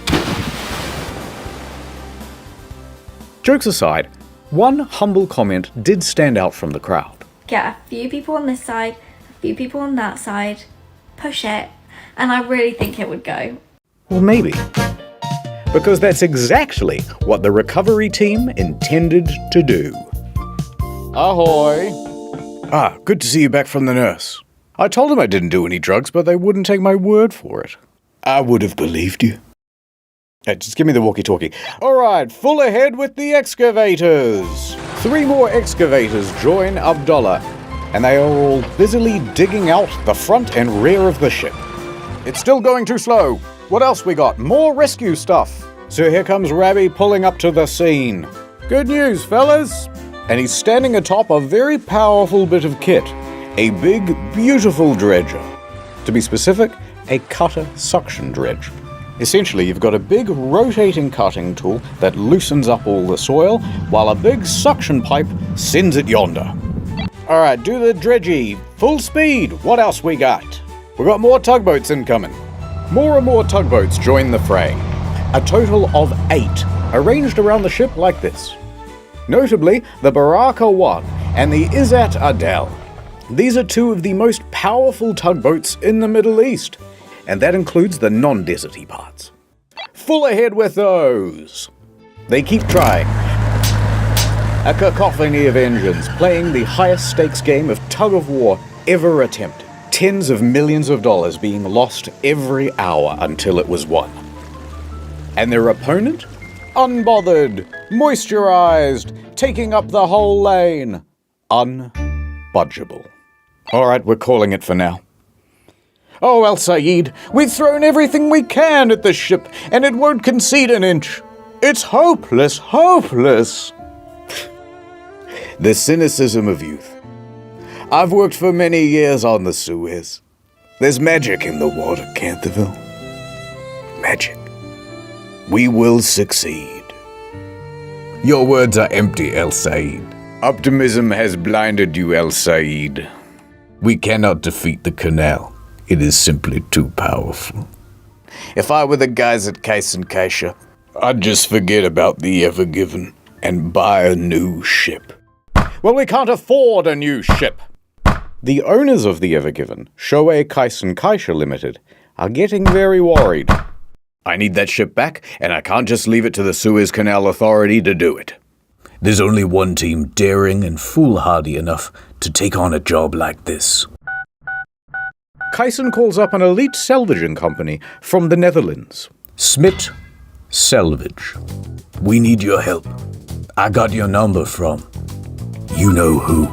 Jokes aside, one humble comment did stand out from the crowd. Get a few people on this side, a few people on that side, push it, and I really think it would go. Well, maybe. Because that's exactly what the recovery team intended to do. Ahoy! Ah, good to see you back from the nurse. I told them I didn't do any drugs, but they wouldn't take my word for it. I would have believed you. Just give me the walkie-talkie. Alright, full ahead with the excavators. 3 more excavators join Abdullah, and they are all busily digging out the front and rear of the ship. It's still going too slow. What else we got? More rescue stuff. So here comes Rabbi pulling up to the scene. Good news, fellas. And he's standing atop a very powerful bit of kit. A big, beautiful dredger. To be specific, a cutter suction dredge. Essentially, you've got a big rotating cutting tool that loosens up all the soil, while a big suction pipe sends it yonder. Alright, do the dredgy. Full speed. What else we got? We got more tugboats incoming. More and more tugboats join the fray. A total of 8, arranged around the ship like this. Notably, the Baraka 1 and the Izzat Adel. These are 2 of the most powerful tugboats in the Middle East, and that includes the non-deserty parts. Full ahead with those! They keep trying. A cacophony of engines playing the highest stakes game of tug-of-war ever attempted. Tens of millions of dollars being lost every hour until it was won. And their opponent? Unbothered, moisturized, taking up the whole lane. Unbudgeable. Alright, we're calling it for now. Oh, El Sayed, we've thrown everything we can at this ship, and it won't concede an inch. It's hopeless, hopeless. The cynicism of youth. I've worked for many years on the Suez. There's magic in the water, Canterville. Magic. We will succeed. Your words are empty, El Sayed. Optimism has blinded you, El Sayed. We cannot defeat the canal. It is simply too powerful. If I were the guys at Case and Kaisha, I'd just forget about the Ever Given and buy a new ship. Well, we can't afford a new ship. The owners of the Ever Given, Shoei Kaisen Kaisha Limited, are getting very worried. I need that ship back, and I can't just leave it to the Suez Canal Authority to do it. There's only one team daring and foolhardy enough to take on a job like this. Kaisen calls up an elite salvaging company from the Netherlands. Smit Salvage. We need your help. I got your number from you know who.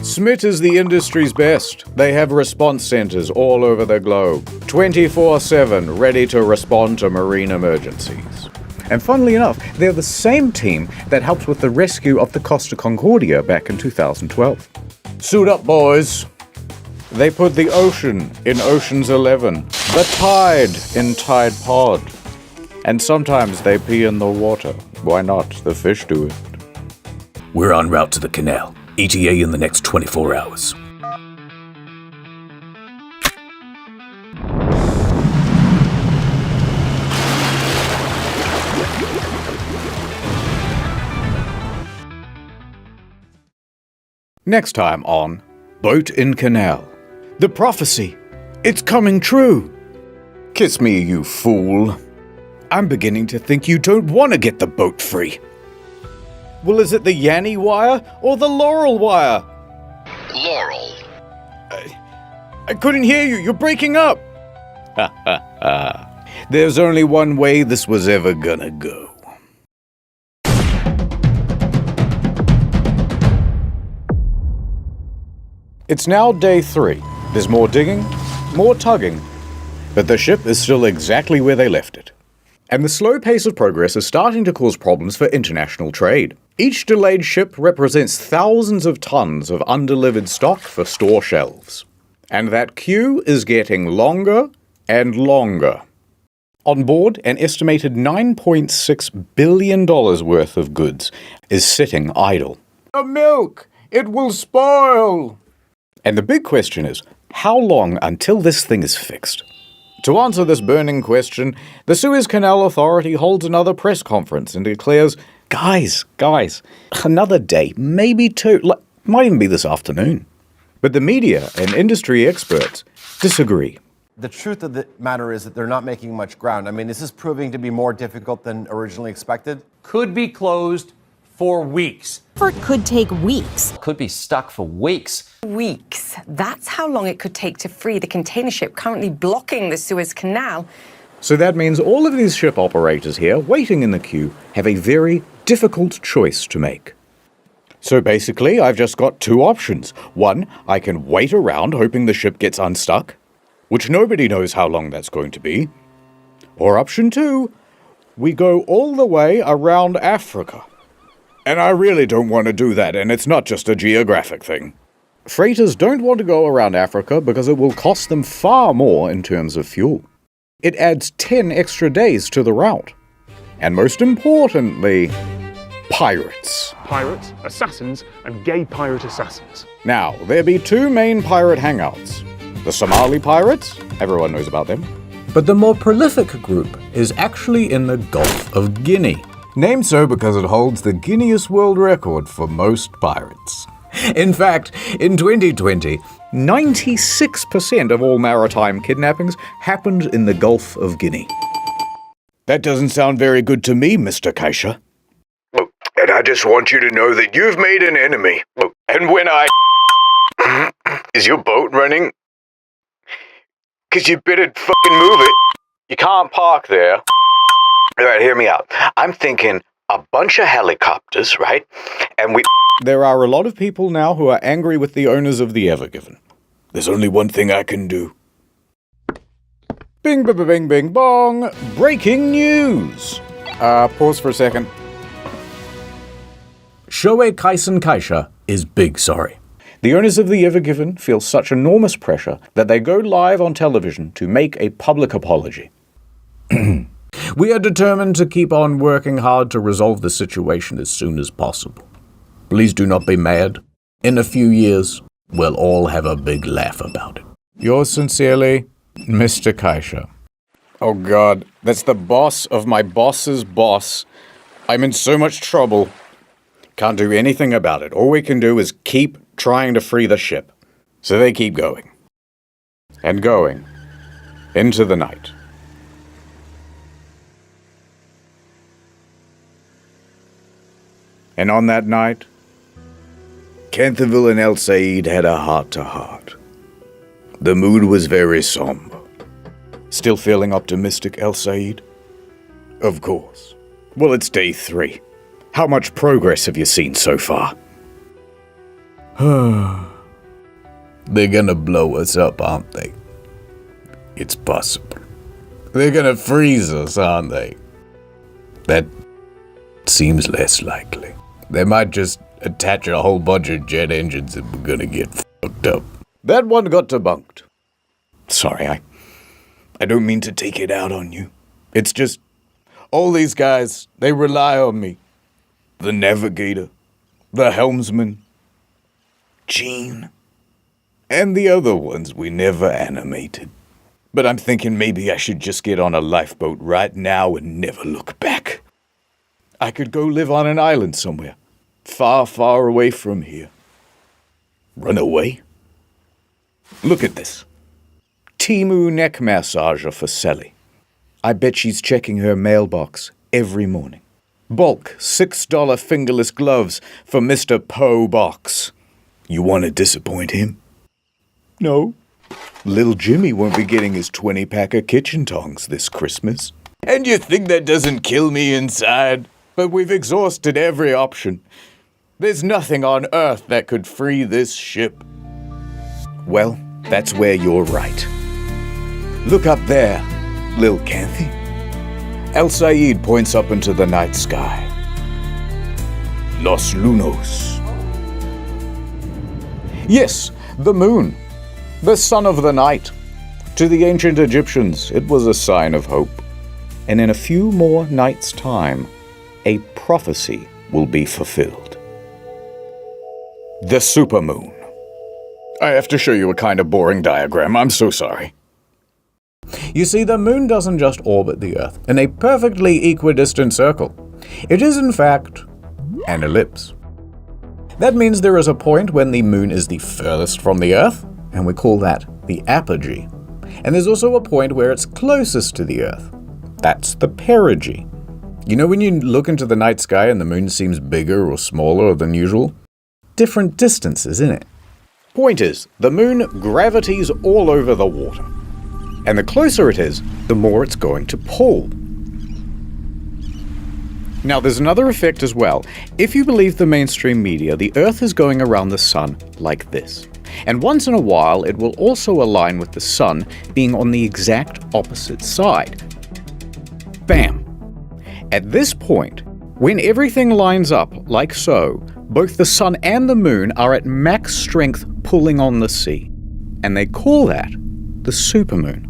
Smit is the industry's best. They have response centers all over the globe, 24/7, ready to respond to marine emergencies. And funnily enough, they're the same team that helped with the rescue of the Costa Concordia back in 2012. Suit up, boys. They put the ocean in Ocean's 11, the tide in Tide Pod. And sometimes they pee in the water. Why not? The fish do it. We're en route to the canal. ETA in the next 24 hours. Next time on Boat in Canal. The prophecy. It's coming true. Kiss me, you fool. I'm beginning to think you don't want to get the boat free. Well, is it the Yanny wire or the Laurel wire? Laurel. I couldn't hear you. You're breaking up. Ha ha ha. There's only one way this was ever gonna go. It's now day 3. There's more digging, more tugging, but the ship is still exactly where they left it. And the slow pace of progress is starting to cause problems for international trade. Each delayed ship represents thousands of tons of undelivered stock for store shelves. And that queue is getting longer and longer. On board, an estimated $9.6 billion worth of goods is sitting idle. The milk! It will spoil! And the big question is, how long until this thing is fixed? To answer this burning question, the Suez Canal Authority holds another press conference and declares, Guys, another day, maybe 2, might even be this afternoon. But the media and industry experts disagree. The truth of the matter is that they're not making much ground. I mean, this is proving to be more difficult than originally expected. Could be closed for weeks. It could take weeks. Could be stuck for weeks. Weeks. That's how long it could take to free the container ship currently blocking the Suez Canal. So that means all of these ship operators here, waiting in the queue, have a very difficult choice to make. So basically, I've just got 2 options. One, I can wait around hoping the ship gets unstuck, which nobody knows how long that's going to be. Or option 2, we go all the way around Africa. And I really don't want to do that, and it's not just a geographic thing. Freighters don't want to go around Africa because it will cost them far more in terms of fuel. It adds 10 extra days to the route. And most importantly, pirates. Pirates, assassins, and gay pirate assassins. Now, there be two main pirate hangouts. The Somali pirates, everyone knows about them. But the more prolific group is actually in the Gulf of Guinea. Named so because it holds the Guinness World Record for most pirates. In fact, in 2020, 96% of all maritime kidnappings happened in the Gulf of Guinea. That doesn't sound very good to me, Mr. Kaisha. Oh, and I just want you to know that you've made an enemy. Oh, and when I... Is your boat running? 'Cause you better fucking move it. You can't park there. Alright, hear me out. I'm thinking a bunch of helicopters, right? And we... There are a lot of people now who are angry with the owners of the Ever Given. There's only one thing I can do. Bing, bing, bing, bing, bong. Breaking news. Pause for a second. Shoei Kaisen Kaisha is big sorry. The owners of the Ever Given feel such enormous pressure that they go live on television to make a public apology. We are determined to keep on working hard to resolve the situation as soon as possible. Please do not be mad. In a few years, we'll all have a big laugh about it. Yours sincerely, Mr. Kaisha. Oh God, that's the boss of my boss's boss. I'm in so much trouble. Can't do anything about it. All we can do is keep trying to free the ship. So they keep going. And going. Into the night. And on that night, Canterville and El Said had a heart-to-heart. The mood was very somber. Still feeling optimistic, El Said? Of course. Well, it's day 3. How much progress have you seen so far? They're gonna blow us up, aren't they? It's possible. They're gonna freeze us, aren't they? That seems less likely. They might just attach a whole bunch of jet engines and we're gonna get fucked up. That one got debunked. Sorry, I don't mean to take it out on you. It's just, all these guys, they rely on me. The navigator, the helmsman, Gene, and the other ones we never animated. But I'm thinking maybe I should just get on a lifeboat right now and never look back. I could go live on an island somewhere, far, far away from here. Run away? Look at this. Timu neck massager for Sally. I bet she's checking her mailbox every morning. Bulk $6 fingerless gloves for Mr. Poe Box. You want to disappoint him? No. Little Jimmy won't be getting his 20-pack of kitchen tongs this Christmas. And you think that doesn't kill me inside? But we've exhausted every option. There's nothing on Earth that could free this ship. Well, that's where you're right. Look up there, Lil Canthy. El Said points up into the night sky. Los Lunos. Yes, the moon. The son of the night. To the ancient Egyptians, it was a sign of hope. And in a few more nights' time, a prophecy will be fulfilled. The supermoon. I have to show you a kind of boring diagram. I'm so sorry. You see, the moon doesn't just orbit the Earth in a perfectly equidistant circle. It is, in fact, an ellipse. That means there is a point when the moon is the furthest from the Earth, and we call that the apogee. And there's also a point where it's closest to the Earth. That's the perigee. You know when you look into the night sky and the moon seems bigger or smaller than usual? Different distances, innit? Point is, the moon gravities all over the water. And the closer it is, the more it's going to pull. Now, there's another effect as well. If you believe the mainstream media, the Earth is going around the Sun like this. And once in a while, it will also align with the Sun being on the exact opposite side. Bam! At this point, When everything lines up like so, both the sun and the moon are at max strength pulling on the sea. And they call that the supermoon.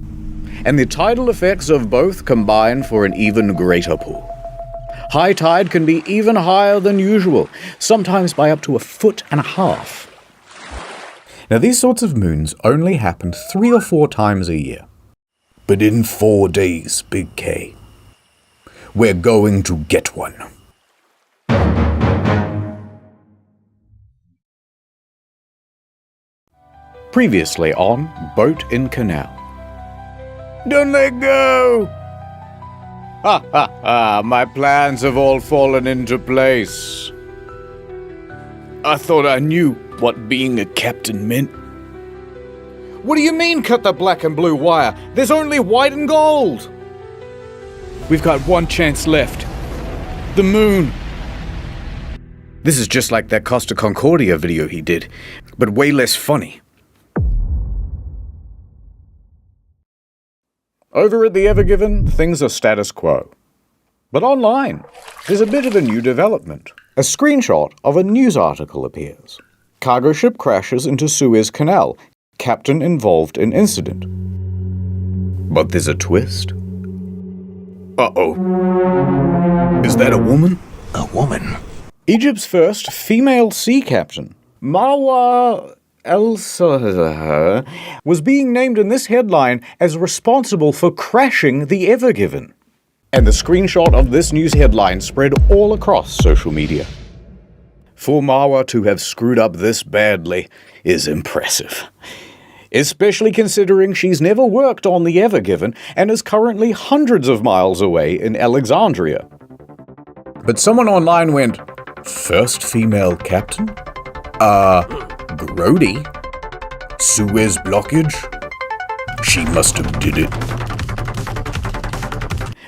And the tidal effects of both combine for an even greater pull. High tide can be even higher than usual, sometimes by up to 1.5 feet. Now these sorts of moons only happen 3 or 4 times a year. But in 4 days, Big K, we're going to get one. Previously on Boat in Canal. Don't let go! Ha ha ha, my plans have all fallen into place. I thought I knew what being a captain meant. What do you mean, cut the black and blue wire? There's only white and gold! We've got one chance left. The moon. This is just like that Costa Concordia video he did, but way less funny. Over at the Ever Given, things are status quo. But online, there's a bit of a new development. A screenshot of a news article appears. Cargo ship crashes into Suez Canal. Captain involved in incident. But there's a twist. Uh-oh. Is that a woman? A woman. Egypt's first female sea captain, Marwa El-Sahar, was being named in this headline as responsible for crashing the Ever Given. And the screenshot of this news headline spread all across social media. For Marwa to have screwed up this badly is impressive. Especially considering she's never worked on the Ever Given and is currently hundreds of miles away in Alexandria. But someone online went, first female captain? Grody? Suez blockage? She must have did it.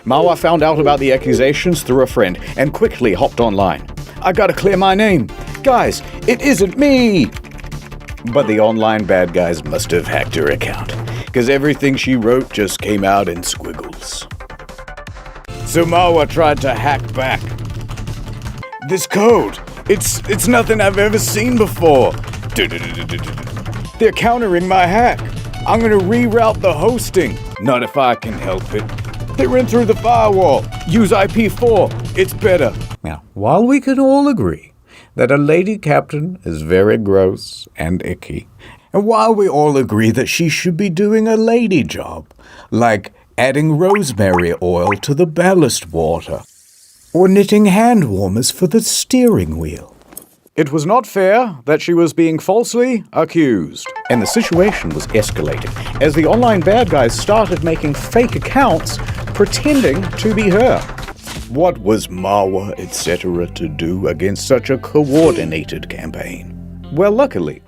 Marwa found out about the accusations through a friend and quickly hopped online. I gotta clear my name. Guys, it isn't me! But the online bad guys must have hacked her account, because everything she wrote just came out in squiggles. So Marwa tried to hack back. This code, it's nothing I've ever seen before. They're countering my hack. I'm gonna reroute the hosting. Not if I can help it. They ran through the firewall. Use IP4. It's better. Now, while we can all agree that a lady captain is very gross and icky, and while we all agree that she should be doing a lady job, like adding rosemary oil to the ballast water, or knitting hand warmers for the steering wheel, it was not fair that she was being falsely accused. And the situation was escalating as the online bad guys started making fake accounts pretending to be her. What was Marwa, etc. to do against such a coordinated campaign? Well, luckily,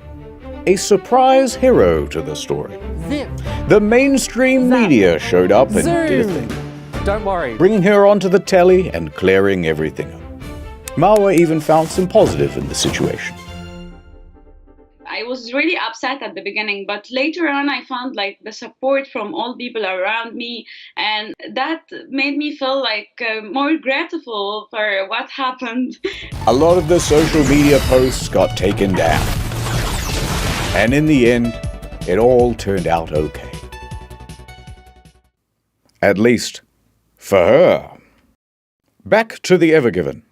a surprise hero to the story. Zip. The mainstream media showed up and did a thing. Don't worry. Bringing her onto the telly and clearing everything up. Marwa even found some positive in the situation. I was really upset at the beginning, but later on I found like the support from all people around me, and that made me feel like more grateful for what happened. A lot of the social media posts got taken down. And in the end, it all turned out okay. At least, for her. Back to the Ever Given.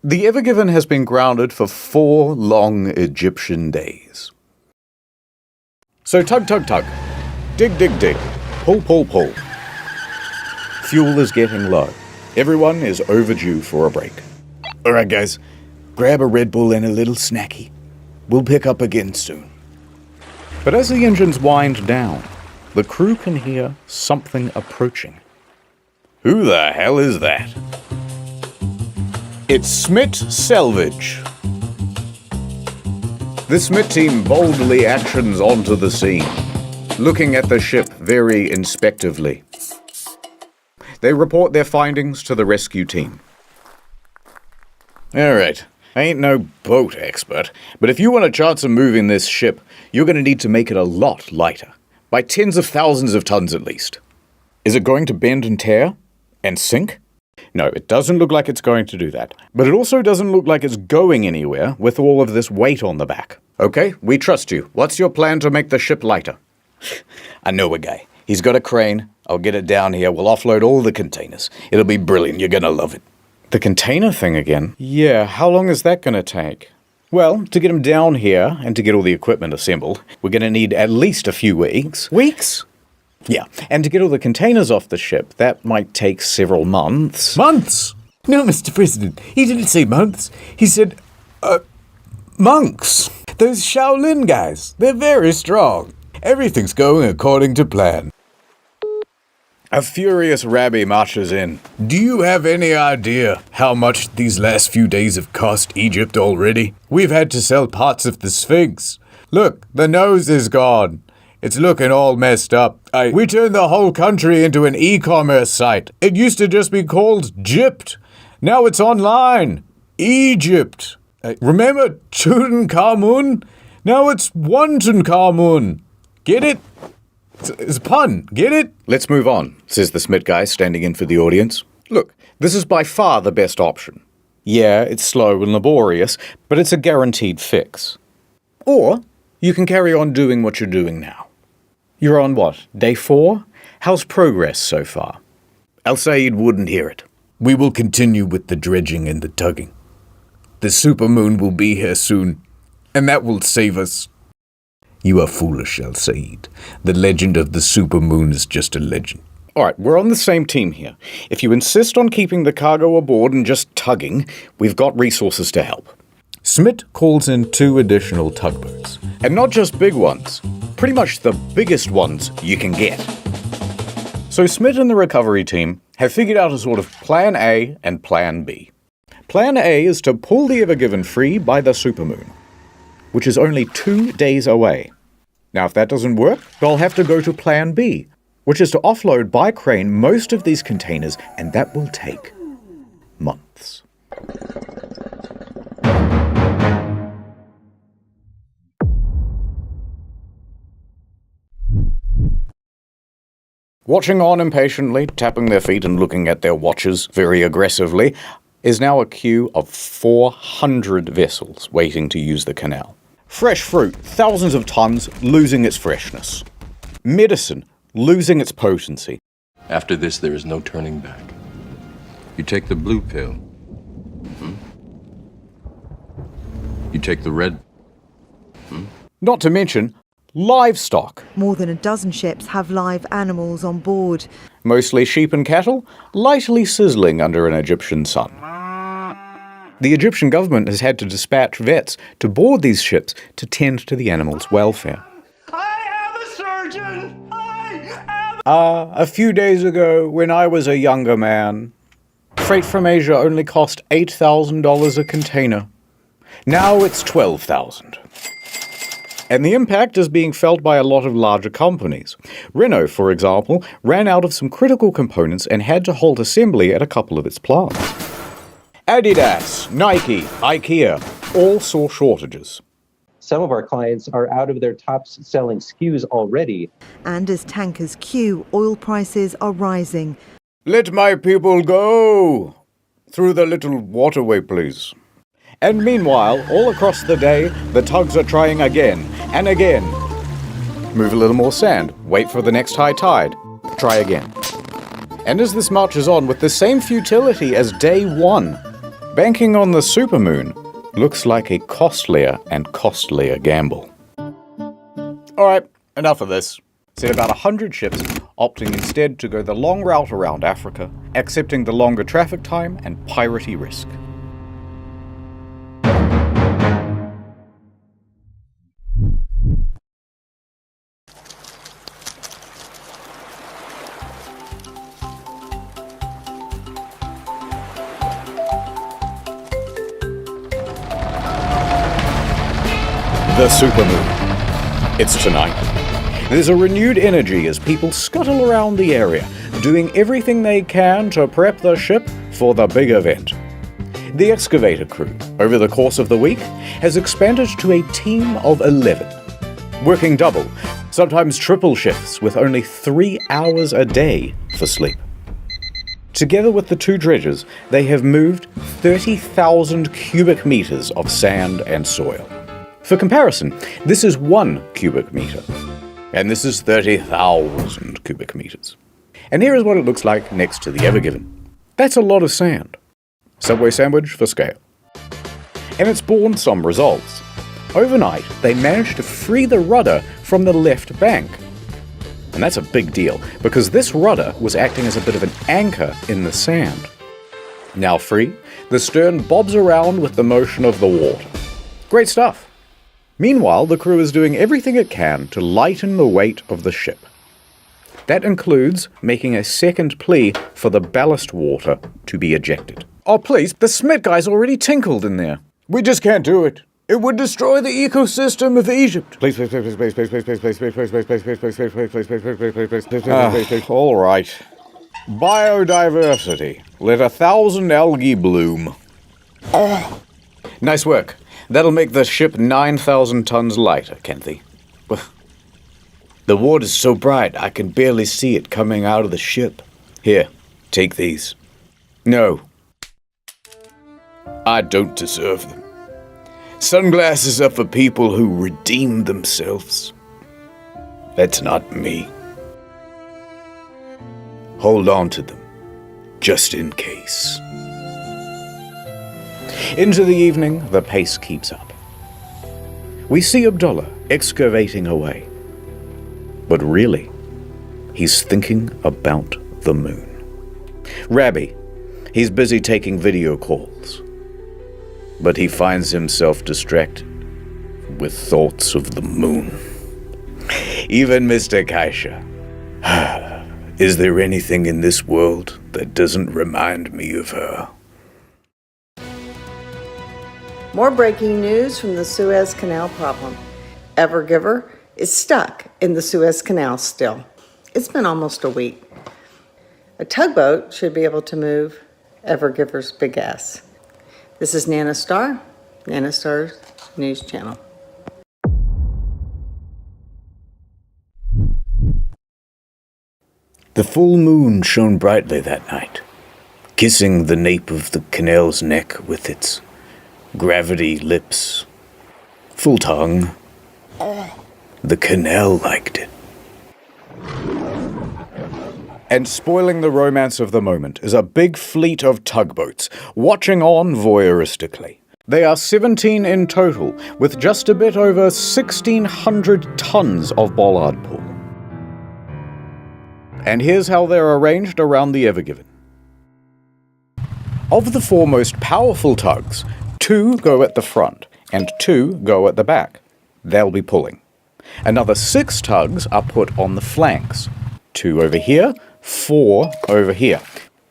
The Ever Given has been grounded for 4 long Egyptian days. So tug, tug, tug. Dig, dig, dig. Pull, pull, pull. Fuel is getting low. Everyone is overdue for a break. Alright guys, grab a Red Bull and a little snacky. We'll pick up again soon. But as the engines wind down, the crew can hear something approaching. Who the hell is that? It's Smith Salvage. The Smith team boldly actions onto the scene, looking at the ship very inspectively. They report their findings to the rescue team. Alright, I ain't no boat expert, but if you want a chance of moving this ship, you're going to need to make it a lot lighter, by tens of thousands of tons at least. Is it going to bend and tear? And sink? No, it doesn't look like it's going to do that. But it also doesn't look like it's going anywhere with all of this weight on the back. Okay, we trust you. What's your plan to make the ship lighter? I know a guy. He's got a crane. I'll get it down here. We'll offload all the containers. It'll be brilliant. You're gonna love it. The container thing again? Yeah, how long is that gonna take? Well, to get them down here and to get all the equipment assembled, we're gonna need at least a few weeks. Weeks? Yeah, and to get all the containers off the ship, that might take several months. Months? No, Mr. President, he didn't say months. He said, monks. Those Shaolin guys, they're very strong. Everything's going according to plan. A furious rabbi marches in. Do you have any idea how much these last few days have cost Egypt already? We've had to sell parts of the Sphinx. Look, the nose is gone. It's looking all messed up. We turned the whole country into an e-commerce site. It used to just be called Gypt. Now it's online. Egypt. Remember Tutankhamun? Now it's Tutankhamun. Get it? It's a pun. Get it? Let's move on, says the Smith guy standing in for the audience. Look, this is by far the best option. Yeah, it's slow and laborious, but it's a guaranteed fix. Or you can carry on doing what you're doing now. You're on what, day 4? How's progress so far? Al Said wouldn't hear it. We will continue with the dredging and the tugging. The supermoon will be here soon, and that will save us. You are foolish, Al Said. The legend of the supermoon is just a legend. Alright, we're on the same team here. If you insist on keeping the cargo aboard and just tugging, we've got resources to help. Smith calls in 2 additional tugboats. And not just big ones. Pretty much the biggest ones you can get. So Smith and the recovery team have figured out a sort of Plan A and Plan B. Plan A is to pull the Ever Given free by the supermoon, which is only 2 days away. Now, if that doesn't work, they'll have to go to Plan B, which is to offload by crane most of these containers, and that will take months. Watching on impatiently, tapping their feet and looking at their watches very aggressively, is now a queue of 400 vessels waiting to use the canal. Fresh fruit, thousands of tons, losing its freshness. Medicine, losing its potency. After this, there is no turning back. You take the blue pill. You take the red. Not to mention livestock. More than a dozen ships have live animals on board. Mostly sheep and cattle, lightly sizzling under an Egyptian sun. The Egyptian government has had to dispatch vets to board these ships to tend to the animals' welfare. A few days ago, when I was a younger man, freight from Asia only cost $8,000 a container. Now it's $12,000. And the impact is being felt by a lot of larger companies. Renault, for example, ran out of some critical components and had to halt assembly at a couple of its plants. Adidas, Nike, IKEA, all saw shortages. Some of our clients are out of their top-selling SKUs already. And as tankers queue, oil prices are rising. Let my people go! Through the little waterway, please. And meanwhile, all across the day, the tugs are trying again and again. Move a little more sand, wait for the next high tide, try again. And as this marches on with the same futility as day 1, banking on the supermoon looks like a costlier and costlier gamble. Alright, enough of this. Said about 100 ships opting instead to go the long route around Africa, accepting the longer traffic time and piratey risk. The supermoon. It's tonight. There's a renewed energy as people scuttle around the area, doing everything they can to prep the ship for the big event. The excavator crew, over the course of the week, has expanded to a team of 11, working double, sometimes triple shifts with only 3 hours a day for sleep. Together with the two dredgers, they have moved 30,000 cubic meters of sand and soil. For comparison, this is 1 cubic meter, and this is 30,000 cubic meters. And here is what it looks like next to the Ever Given. That's a lot of sand. Subway sandwich for scale. And it's borne some results. Overnight, they managed to free the rudder from the left bank. And that's a big deal, because this rudder was acting as a bit of an anchor in the sand. Now free, the stern bobs around with the motion of the water. Great stuff. Meanwhile, the crew is doing everything it can to lighten the weight of the ship. That includes making a second plea for the ballast water to be ejected. Oh please, the Smith guy's already tinkled in there. We just can't do it. It would destroy the ecosystem of Egypt. Please, please, please, please, please, please, please, please, please, please, please, please, please, please, please, please, please, please, please. All right. Biodiversity. Let 1,000 algae bloom. Nice work. That'll make the ship 9,000 tons lighter, Kenthy. The water's so bright I can barely see it coming out of the ship. Here, take these. No. I don't deserve them. Sunglasses are for people who redeem themselves. That's not me. Hold on to them, just in case. Into the evening, the pace keeps up. We see Abdullah excavating away. But really, he's thinking about the moon. Rabbi, he's busy taking video calls. But he finds himself distracted with thoughts of the moon. Even Mr. Kaisha. Is there anything in this world that doesn't remind me of her? More breaking news from the Suez Canal problem. Ever Giver is stuck in the Suez Canal still. It's been almost a week. A tugboat should be able to move Ever Giver's big ass. This is Nana Star, Nana Star's news channel. The full moon shone brightly that night, kissing the nape of the canal's neck with its gravity lips. Full tongue. The canal liked it. And spoiling the romance of the moment is a big fleet of tugboats, watching on voyeuristically. They are 17 in total, with just a bit over 1,600 tons of bollard pull. And here's how they're arranged around the Ever Given. Of the 4 most powerful tugs, 2 go at the front, and 2 go at the back. They'll be pulling. Another 6 tugs are put on the flanks. 2 over here, 4 over here.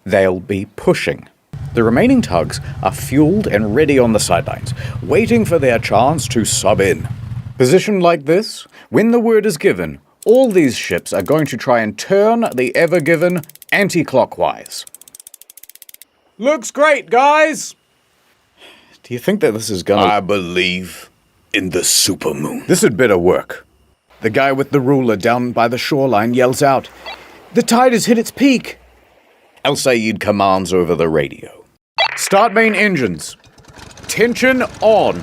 They'll be pushing. The remaining tugs are fueled and ready on the sidelines, waiting for their chance to sub in. Positioned like this, when the word is given, all these ships are going to try and turn the Ever Given anti-clockwise. Looks great, guys! Do you think that this is gonna... I believe in the supermoon. This had better work. The guy with the ruler down by the shoreline yells out, "The tide has hit its peak!" El Sayed commands over the radio. Start main engines. Tension on.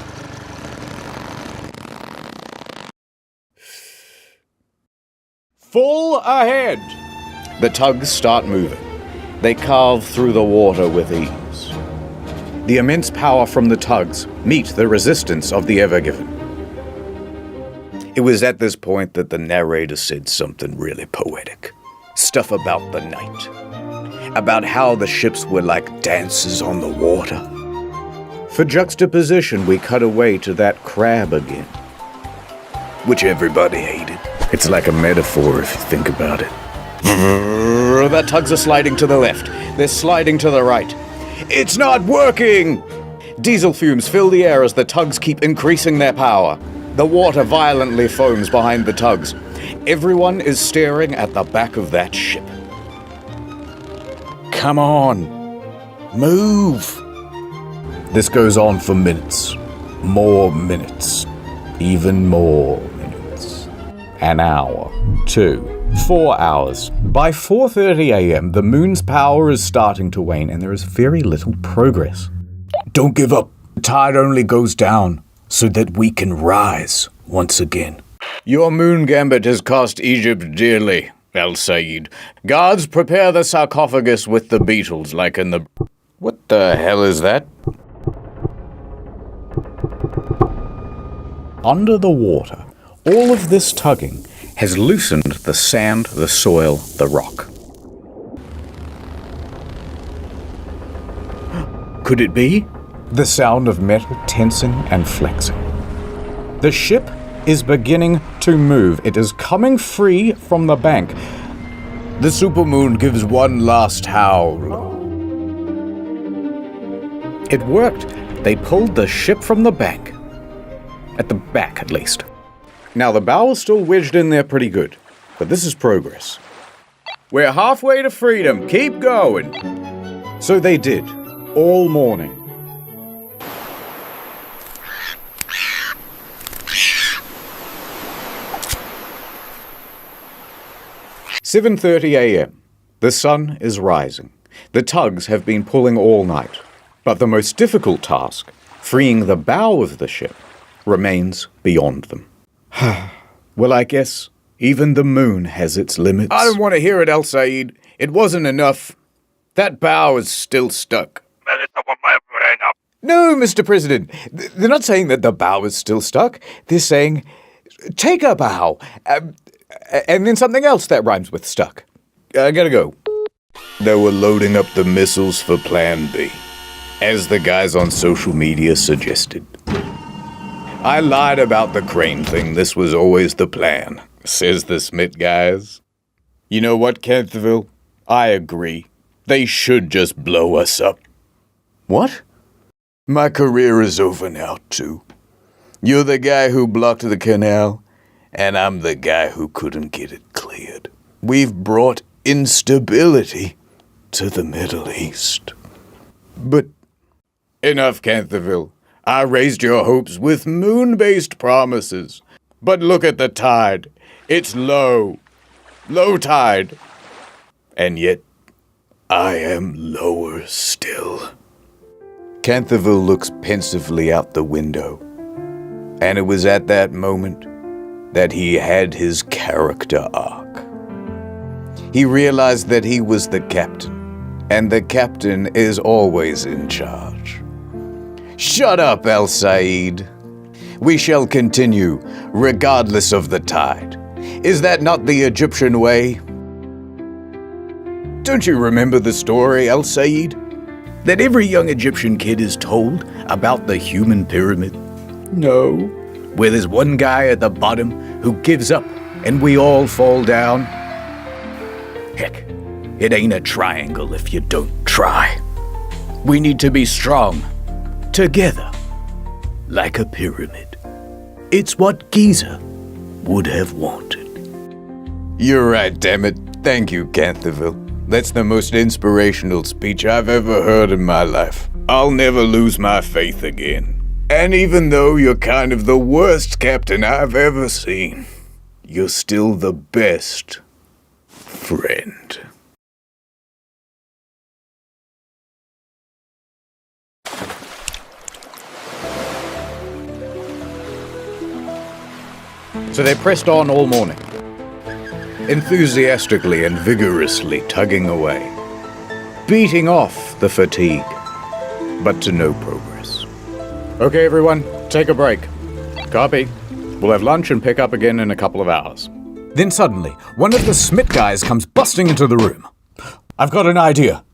Full ahead. The tugs start moving. They carve through the water with ease. The immense power from the tugs meet the resistance of the Ever Given. It was at this point that the narrator said something really poetic. Stuff about the night. About how the ships were like dancers on the water. For juxtaposition, we cut away to that crab again. Which everybody hated. It's like a metaphor if you think about it. The tugs are sliding to the left. They're sliding to the right. It's not working! Diesel fumes fill the air as the tugs keep increasing their power. The water violently foams behind the tugs. Everyone is staring at the back of that ship. Come on. Move. This goes on for minutes. More minutes. Even more minutes. An hour. 2. 4 hours. By 4:30 a.m., the moon's power is starting to wane and there is very little progress. Don't give up. The tide only goes down so that we can rise once again. Your moon gambit has cost Egypt dearly, El Said. Guards, prepare the sarcophagus with the beetles like in the... What the hell is that? Under the water, all of this tugging has loosened the sand, the soil, the rock. Could it be? The sound of metal tensing and flexing. The ship is beginning to move. It is coming free from the bank. The supermoon gives one last howl. It worked. They pulled the ship from the bank. At the back, at least. Now, the bow is still wedged in there pretty good, but this is progress. We're halfway to freedom. Keep going. So they did, all morning. "7:30 a.m. The sun is rising. The tugs have been pulling all night. But the most difficult task, freeing the bow of the ship, remains beyond them. Well, I guess even the moon has its limits. I don't want to hear it, El Said. It wasn't enough. That bow is still stuck. No, Mr. President. They're not saying that the bow is still stuck. They're saying, take a bow. And then something else that rhymes with stuck. I gotta go. They were loading up the missiles for Plan B, as the guys on social media suggested. I lied about the crane thing. This was always the plan, says the Smith guys. You know what, Canterville? I agree. They should just blow us up. What? My career is over now, too. You're the guy who blocked the canal, and I'm the guy who couldn't get it cleared. We've brought instability to the Middle East. But enough, Canterville. I raised your hopes with moon-based promises. But look at the tide. It's low. Low tide. And yet, I am lower still. Canterville looks pensively out the window. And it was at that moment that he had his character arc. He realized that he was the captain, and the captain is always in charge. Shut up, El Said. We shall continue, regardless of the tide. Is that not the Egyptian way? Don't you remember the story, El Said? That every young Egyptian kid is told about the human pyramid? No. Where there's one guy at the bottom who gives up and we all fall down? Heck, it ain't a triangle if you don't try. We need to be strong. Together, like a pyramid. It's what Giza would have wanted. You're right, damn it. Thank you, Canterville. That's the most inspirational speech I've ever heard in my life. I'll never lose my faith again. And even though you're kind of the worst captain I've ever seen, you're still the best friend. So they pressed on all morning, enthusiastically and vigorously tugging away, beating off the fatigue, but to no progress. Okay, everyone, take a break. Copy. We'll have lunch and pick up again in a couple of hours. Then suddenly, one of the Smith guys comes busting into the room. I've got an idea.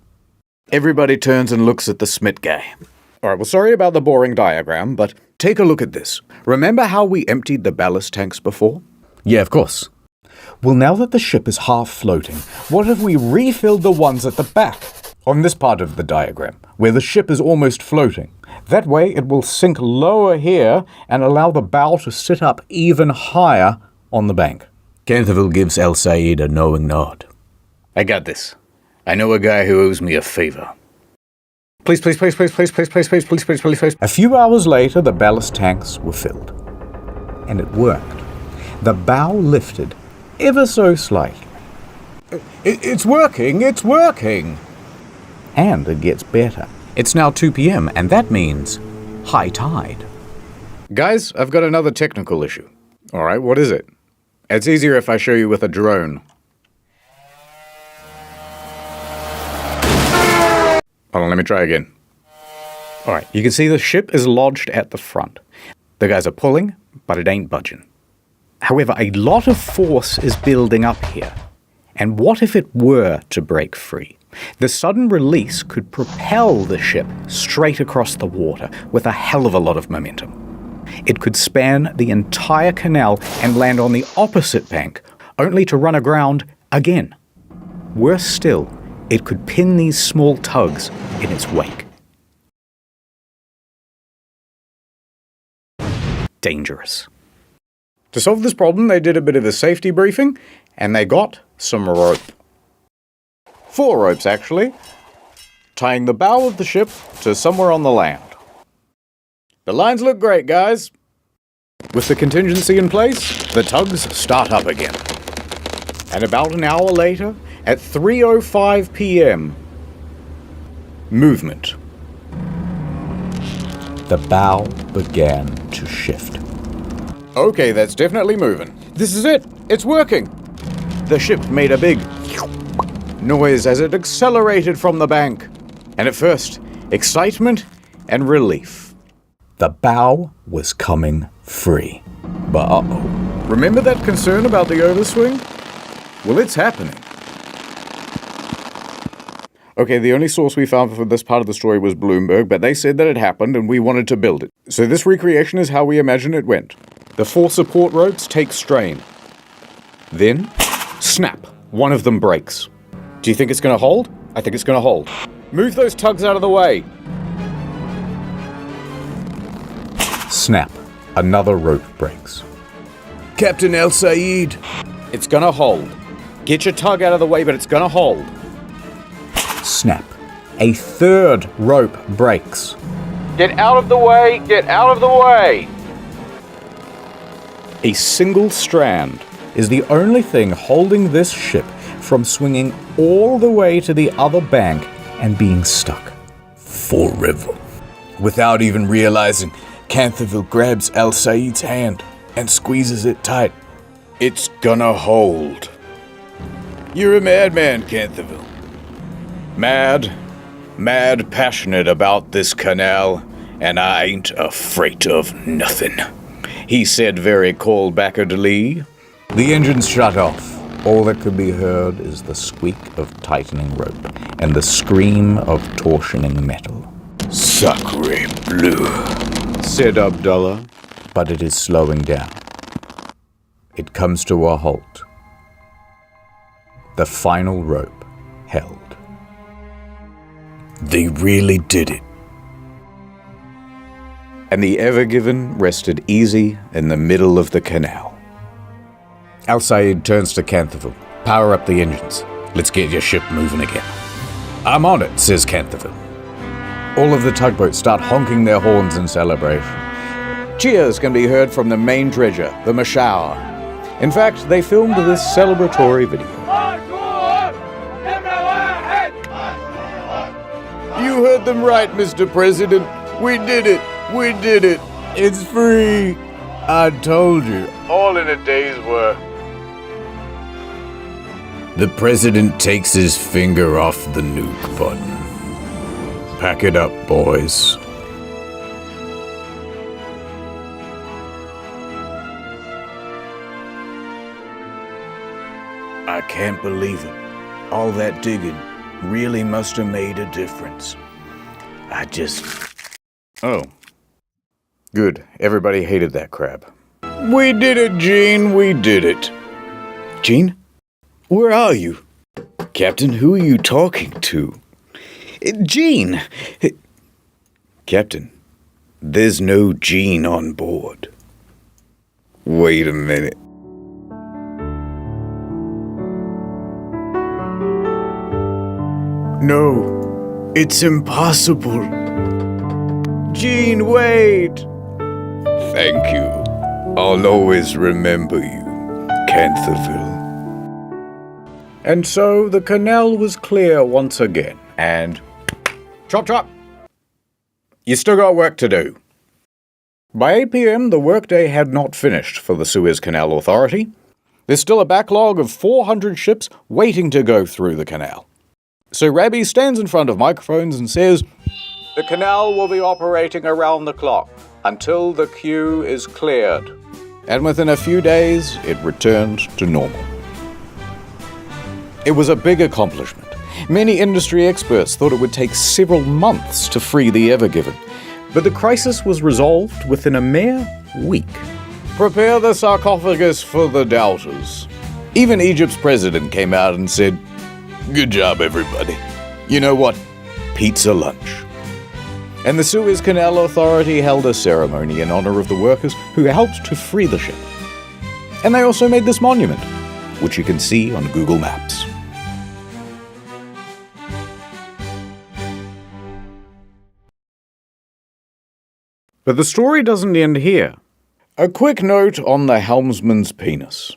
Everybody turns and looks at the Smith guy. All right, well, sorry about the boring diagram, but take a look at this. Remember how we emptied the ballast tanks before? Yeah, of course. Well, now that the ship is half floating, what if we refilled the ones at the back? On this part of the diagram, where the ship is almost floating. That way it will sink lower here and allow the bow to sit up even higher on the bank. Canterville gives El Said a knowing nod. I got this. I know a guy who owes me a favor. Please. A few hours later, the ballast tanks were filled. And it worked. The bow lifted, ever so slightly. It's working, it's working! And it gets better. It's now 2 p.m., and that means high tide. Guys, I've got another technical issue. Alright, what is it? It's easier if I show you with a drone. Hold on, let me try again. Alright, you can see the ship is lodged at the front. The guys are pulling, but it ain't budging. However, a lot of force is building up here. And what if it were to break free? The sudden release could propel the ship straight across the water with a hell of a lot of momentum. It could span the entire canal and land on the opposite bank, only to run aground again. Worse still, it could pin these small tugs in its wake. Dangerous. To solve this problem, they did a bit of a safety briefing, and they got some rope. 4 ropes, actually, tying the bow of the ship to somewhere on the land. The lines look great, guys. With the contingency in place, the tugs start up again. And about an hour later, at 3:05 p.m., movement. The bow began to shift. Okay, that's definitely moving. This is it. It's working. The ship made a big noise as it accelerated from the bank. And at first, excitement and relief. The bow was coming free. But uh-oh. Remember that concern about the overswing? Well, it's happening. Okay, the only source we found for this part of the story was Bloomberg, but they said that it happened and we wanted to build it. So this recreation is how we imagine it went. The 4 support ropes take strain. Then, snap. One of them breaks. Do you think it's gonna hold? I think it's gonna hold. Move those tugs out of the way. Snap. Another rope breaks. Captain El Sayed. It's gonna hold. Get your tug out of the way, but it's gonna hold. Snap. A 3rd rope breaks. Get out of the way! Get out of the way! A single strand is the only thing holding this ship from swinging all the way to the other bank and being stuck. Forever. Without even realizing, Canterville grabs Al Sayed's hand and squeezes it tight. It's gonna hold. You're a madman, Canterville. Mad passionate about this canal, and I ain't afraid of nothing. He said very cold-backedly. The engines shut off. All that could be heard is the squeak of tightening rope and the scream of torsioning metal. Sacre bleu, said Abdullah, but it is slowing down. It comes to a halt. The final rope held. They really did it. And the Ever Given rested easy in the middle of the canal. Al Sayed turns to Canterville. Power up the engines. Let's get your ship moving again. I'm on it, says Canterville. All of the tugboats start honking their horns in celebration. Cheers can be heard from the main dredger, the Mashour. In fact, they filmed this celebratory video. You heard them right, Mr. President. We did it. We did it. It's free. I told you. All in a day's work. The president takes his finger off the nuke button. Pack it up, boys. I can't believe it. All that digging really must have made a difference. Oh. Good. Everybody hated that crab. We did it, Gene. We did it. Gene? Where are you? Captain, who are you talking to? Gene! Captain, there's no Gene on board. Wait a minute. No, it's impossible. Gene, wait! Thank you. I'll always remember you, Canterville. And so the canal was clear once again, and chop chop! You still got work to do. By 8 p.m, the workday had not finished for the Suez Canal Authority. There's still a backlog of 400 ships waiting to go through the canal. So Rabbi stands in front of microphones and says, "The canal will be operating around the clock until the queue is cleared." And within a few days, it returned to normal. It was a big accomplishment. Many industry experts thought it would take several months to free the Ever Given, but the crisis was resolved within a mere week. Prepare the sarcophagus for the doubters. Even Egypt's president came out and said, "Good job, everybody. You know what? Pizza lunch." And the Suez Canal Authority held a ceremony in honor of the workers who helped to free the ship. And they also made this monument, which you can see on Google Maps. But the story doesn't end here. A quick note on the helmsman's penis.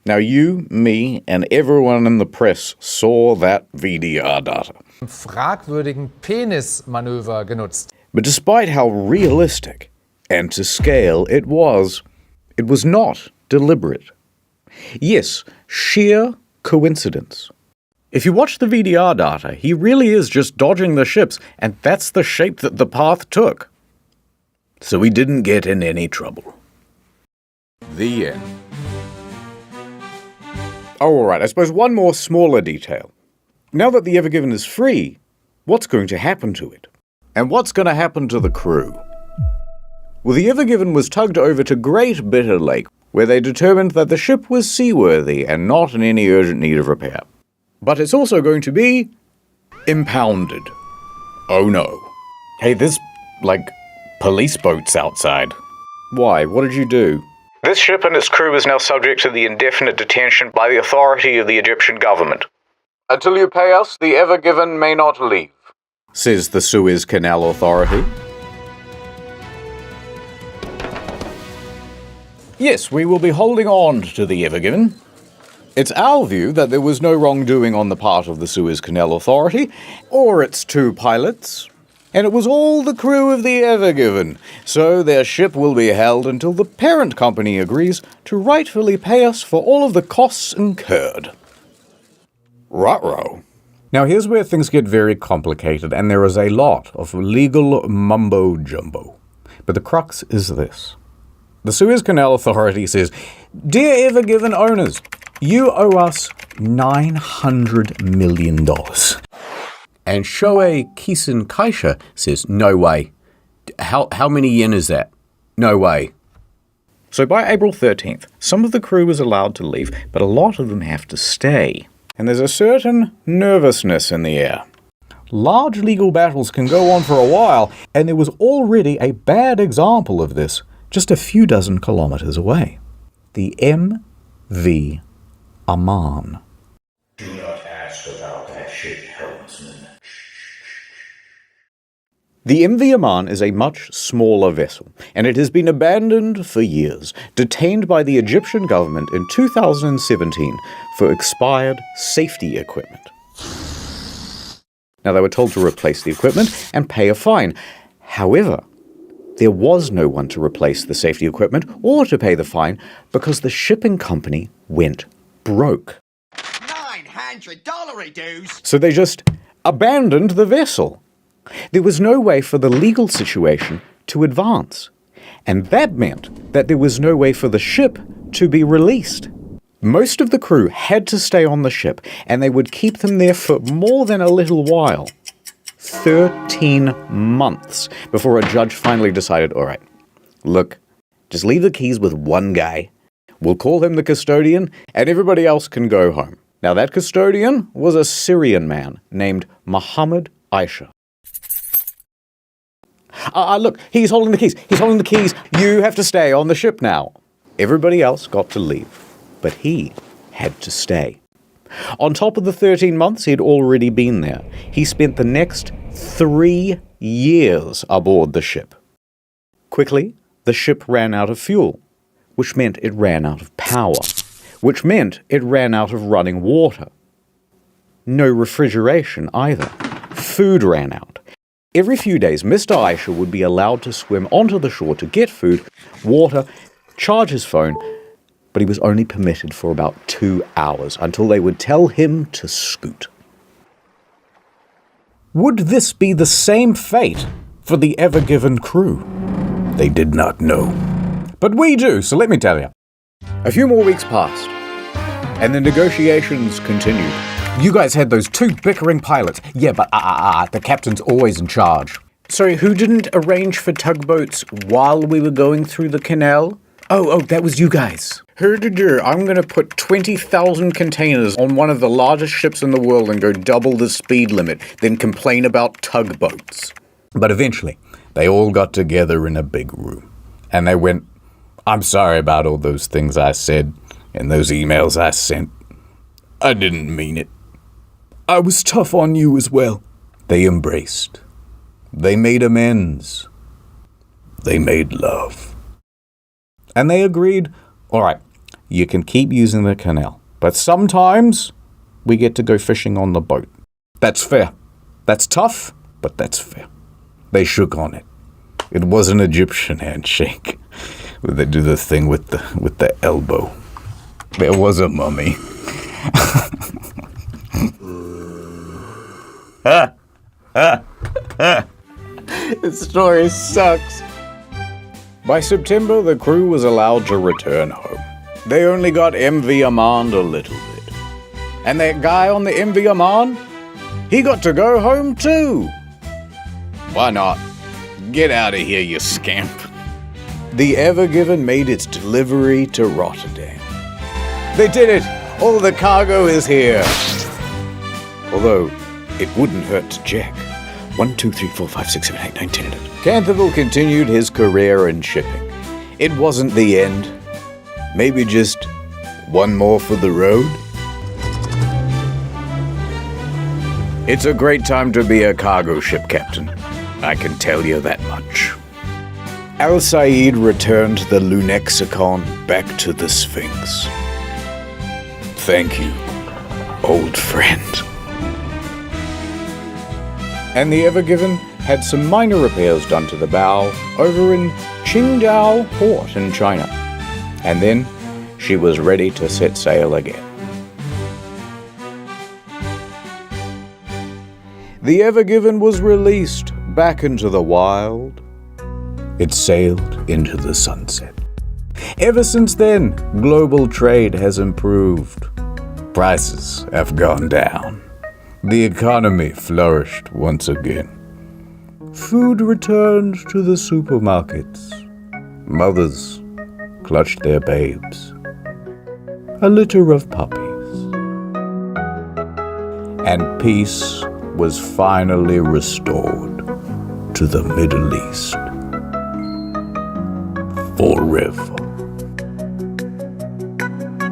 Now you, me, and everyone in the press saw that VDR data. Fragwürdigen Penismanöver genutzt. But despite how realistic and to scale it was not deliberate. Yes, sheer coincidence. If you watch the VDR data, he really is just dodging the ships, and that's the shape that the path took. So he didn't get in any trouble. The end. Oh, alright, I suppose one more smaller detail. Now that the Ever Given is free, what's going to happen to it? And what's going to happen to the crew? Well, the Ever Given was tugged over to Great Bitter Lake, where they determined that the ship was seaworthy and not in any urgent need of repair. But it's also going to be impounded. Oh no. Hey, there's, police boats outside. Why? What did you do? This ship and its crew is now subject to the indefinite detention by the authority of the Egyptian government. Until you pay us, the Ever Given may not leave, says the Suez Canal Authority. Yes, we will be holding on to the Ever Given. It's our view that there was no wrongdoing on the part of the Suez Canal Authority, or its two pilots, and it was all the crew of the Ever Given, so their ship will be held until the parent company agrees to rightfully pay us for all of the costs incurred. Ruh-roh. Now here's where things get very complicated, and there is a lot of legal mumbo-jumbo. But the crux is this. The Suez Canal Authority says, "Dear Ever Given owners, you owe us $900 million. And Shoei Kisen Kaisha says, "No way. How many yen is that? No way." So by April 13th, some of the crew was allowed to leave, but a lot of them have to stay. And there's a certain nervousness in the air. Large legal battles can go on for a while, and there was already a bad example of this just a few dozen kilometers away. The MV Aman. Do not ask about that ship, helmsman. The MV Aman is a much smaller vessel, and it has been abandoned for years, detained by the Egyptian government in 2017 for expired safety equipment. Now, they were told to replace the equipment and pay a fine. However, there was no one to replace the safety equipment or to pay the fine because the shipping company went broke. $900 dues! So they just abandoned the vessel. There was no way for the legal situation to advance, and that meant that there was no way for the ship to be released. Most of the crew had to stay on the ship, and they would keep them there for more than a little while. 13 months before a judge finally decided, all right, look, just leave the keys with one guy. We'll call him the custodian, and everybody else can go home. Now, that custodian was a Syrian man named Muhammad Aisha. Look, he's holding the keys. He's holding the keys. You have to stay on the ship now. Everybody else got to leave, but he had to stay. On top of the 13 months he'd already been there, he spent the next 3 years aboard the ship. Quickly, the ship ran out of fuel, which meant it ran out of power, which meant it ran out of running water. No refrigeration either. Food ran out. Every few days, Mr. Aisha would be allowed to swim onto the shore to get food, water, charge his phone, but he was only permitted for about 2 hours until they would tell him to scoot. Would this be the same fate for the Ever Given crew? They did not know. But we do, so let me tell you. A few more weeks passed, and the negotiations continued. You guys had those 2 bickering pilots. Yeah, but the captain's always in charge. Sorry, who didn't arrange for tugboats while we were going through the canal? Oh, that was you guys. I'm gonna put 20,000 containers on one of the largest ships in the world and go double the speed limit, then complain about tugboats. But eventually, they all got together in a big room, and they went, I'm sorry about all those things I said and those emails I sent. I didn't mean it. I was tough on you as well. They embraced. They made amends. They made love. And they agreed, all right, you can keep using the canal, but sometimes we get to go fishing on the boat. That's fair. That's tough, but that's fair. They shook on it. It was an Egyptian handshake, where they do the thing with the elbow. There was a mummy. This story sucks. By September, the crew was allowed to return home. They only got MV Amand a little bit. And that guy on the MV Amand, he got to go home too. Why not? Get out of here, you scamp. The Ever Given made its delivery to Rotterdam. They did it! All the cargo is here! Although, it wouldn't hurt to check. 1, 2, 3, 4, 5, 6, 7, 8, 9, 10, 11. Canterville continued his career in shipping. It wasn't the end. Maybe just one more for the road? It's a great time to be a cargo ship captain. I can tell you that much. Al Said returned the Lunexicon back to the Sphinx. Thank you, old friend. And the Ever Given had some minor repairs done to the bow over in Qingdao Port in China. And then she was ready to set sail again. The Ever Given was released back into the wild. It sailed into the sunset. Ever since then, global trade has improved. Prices have gone down. The economy flourished once again. Food returned to the supermarkets. Mothers clutched their babes. A litter of puppies. And peace was finally restored to the Middle East. Forever.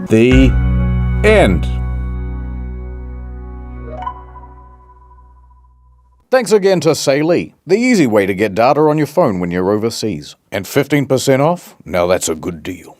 The end. Thanks again to Sailly, the easy way to get data on your phone when you're overseas. And 15% off? Now that's a good deal.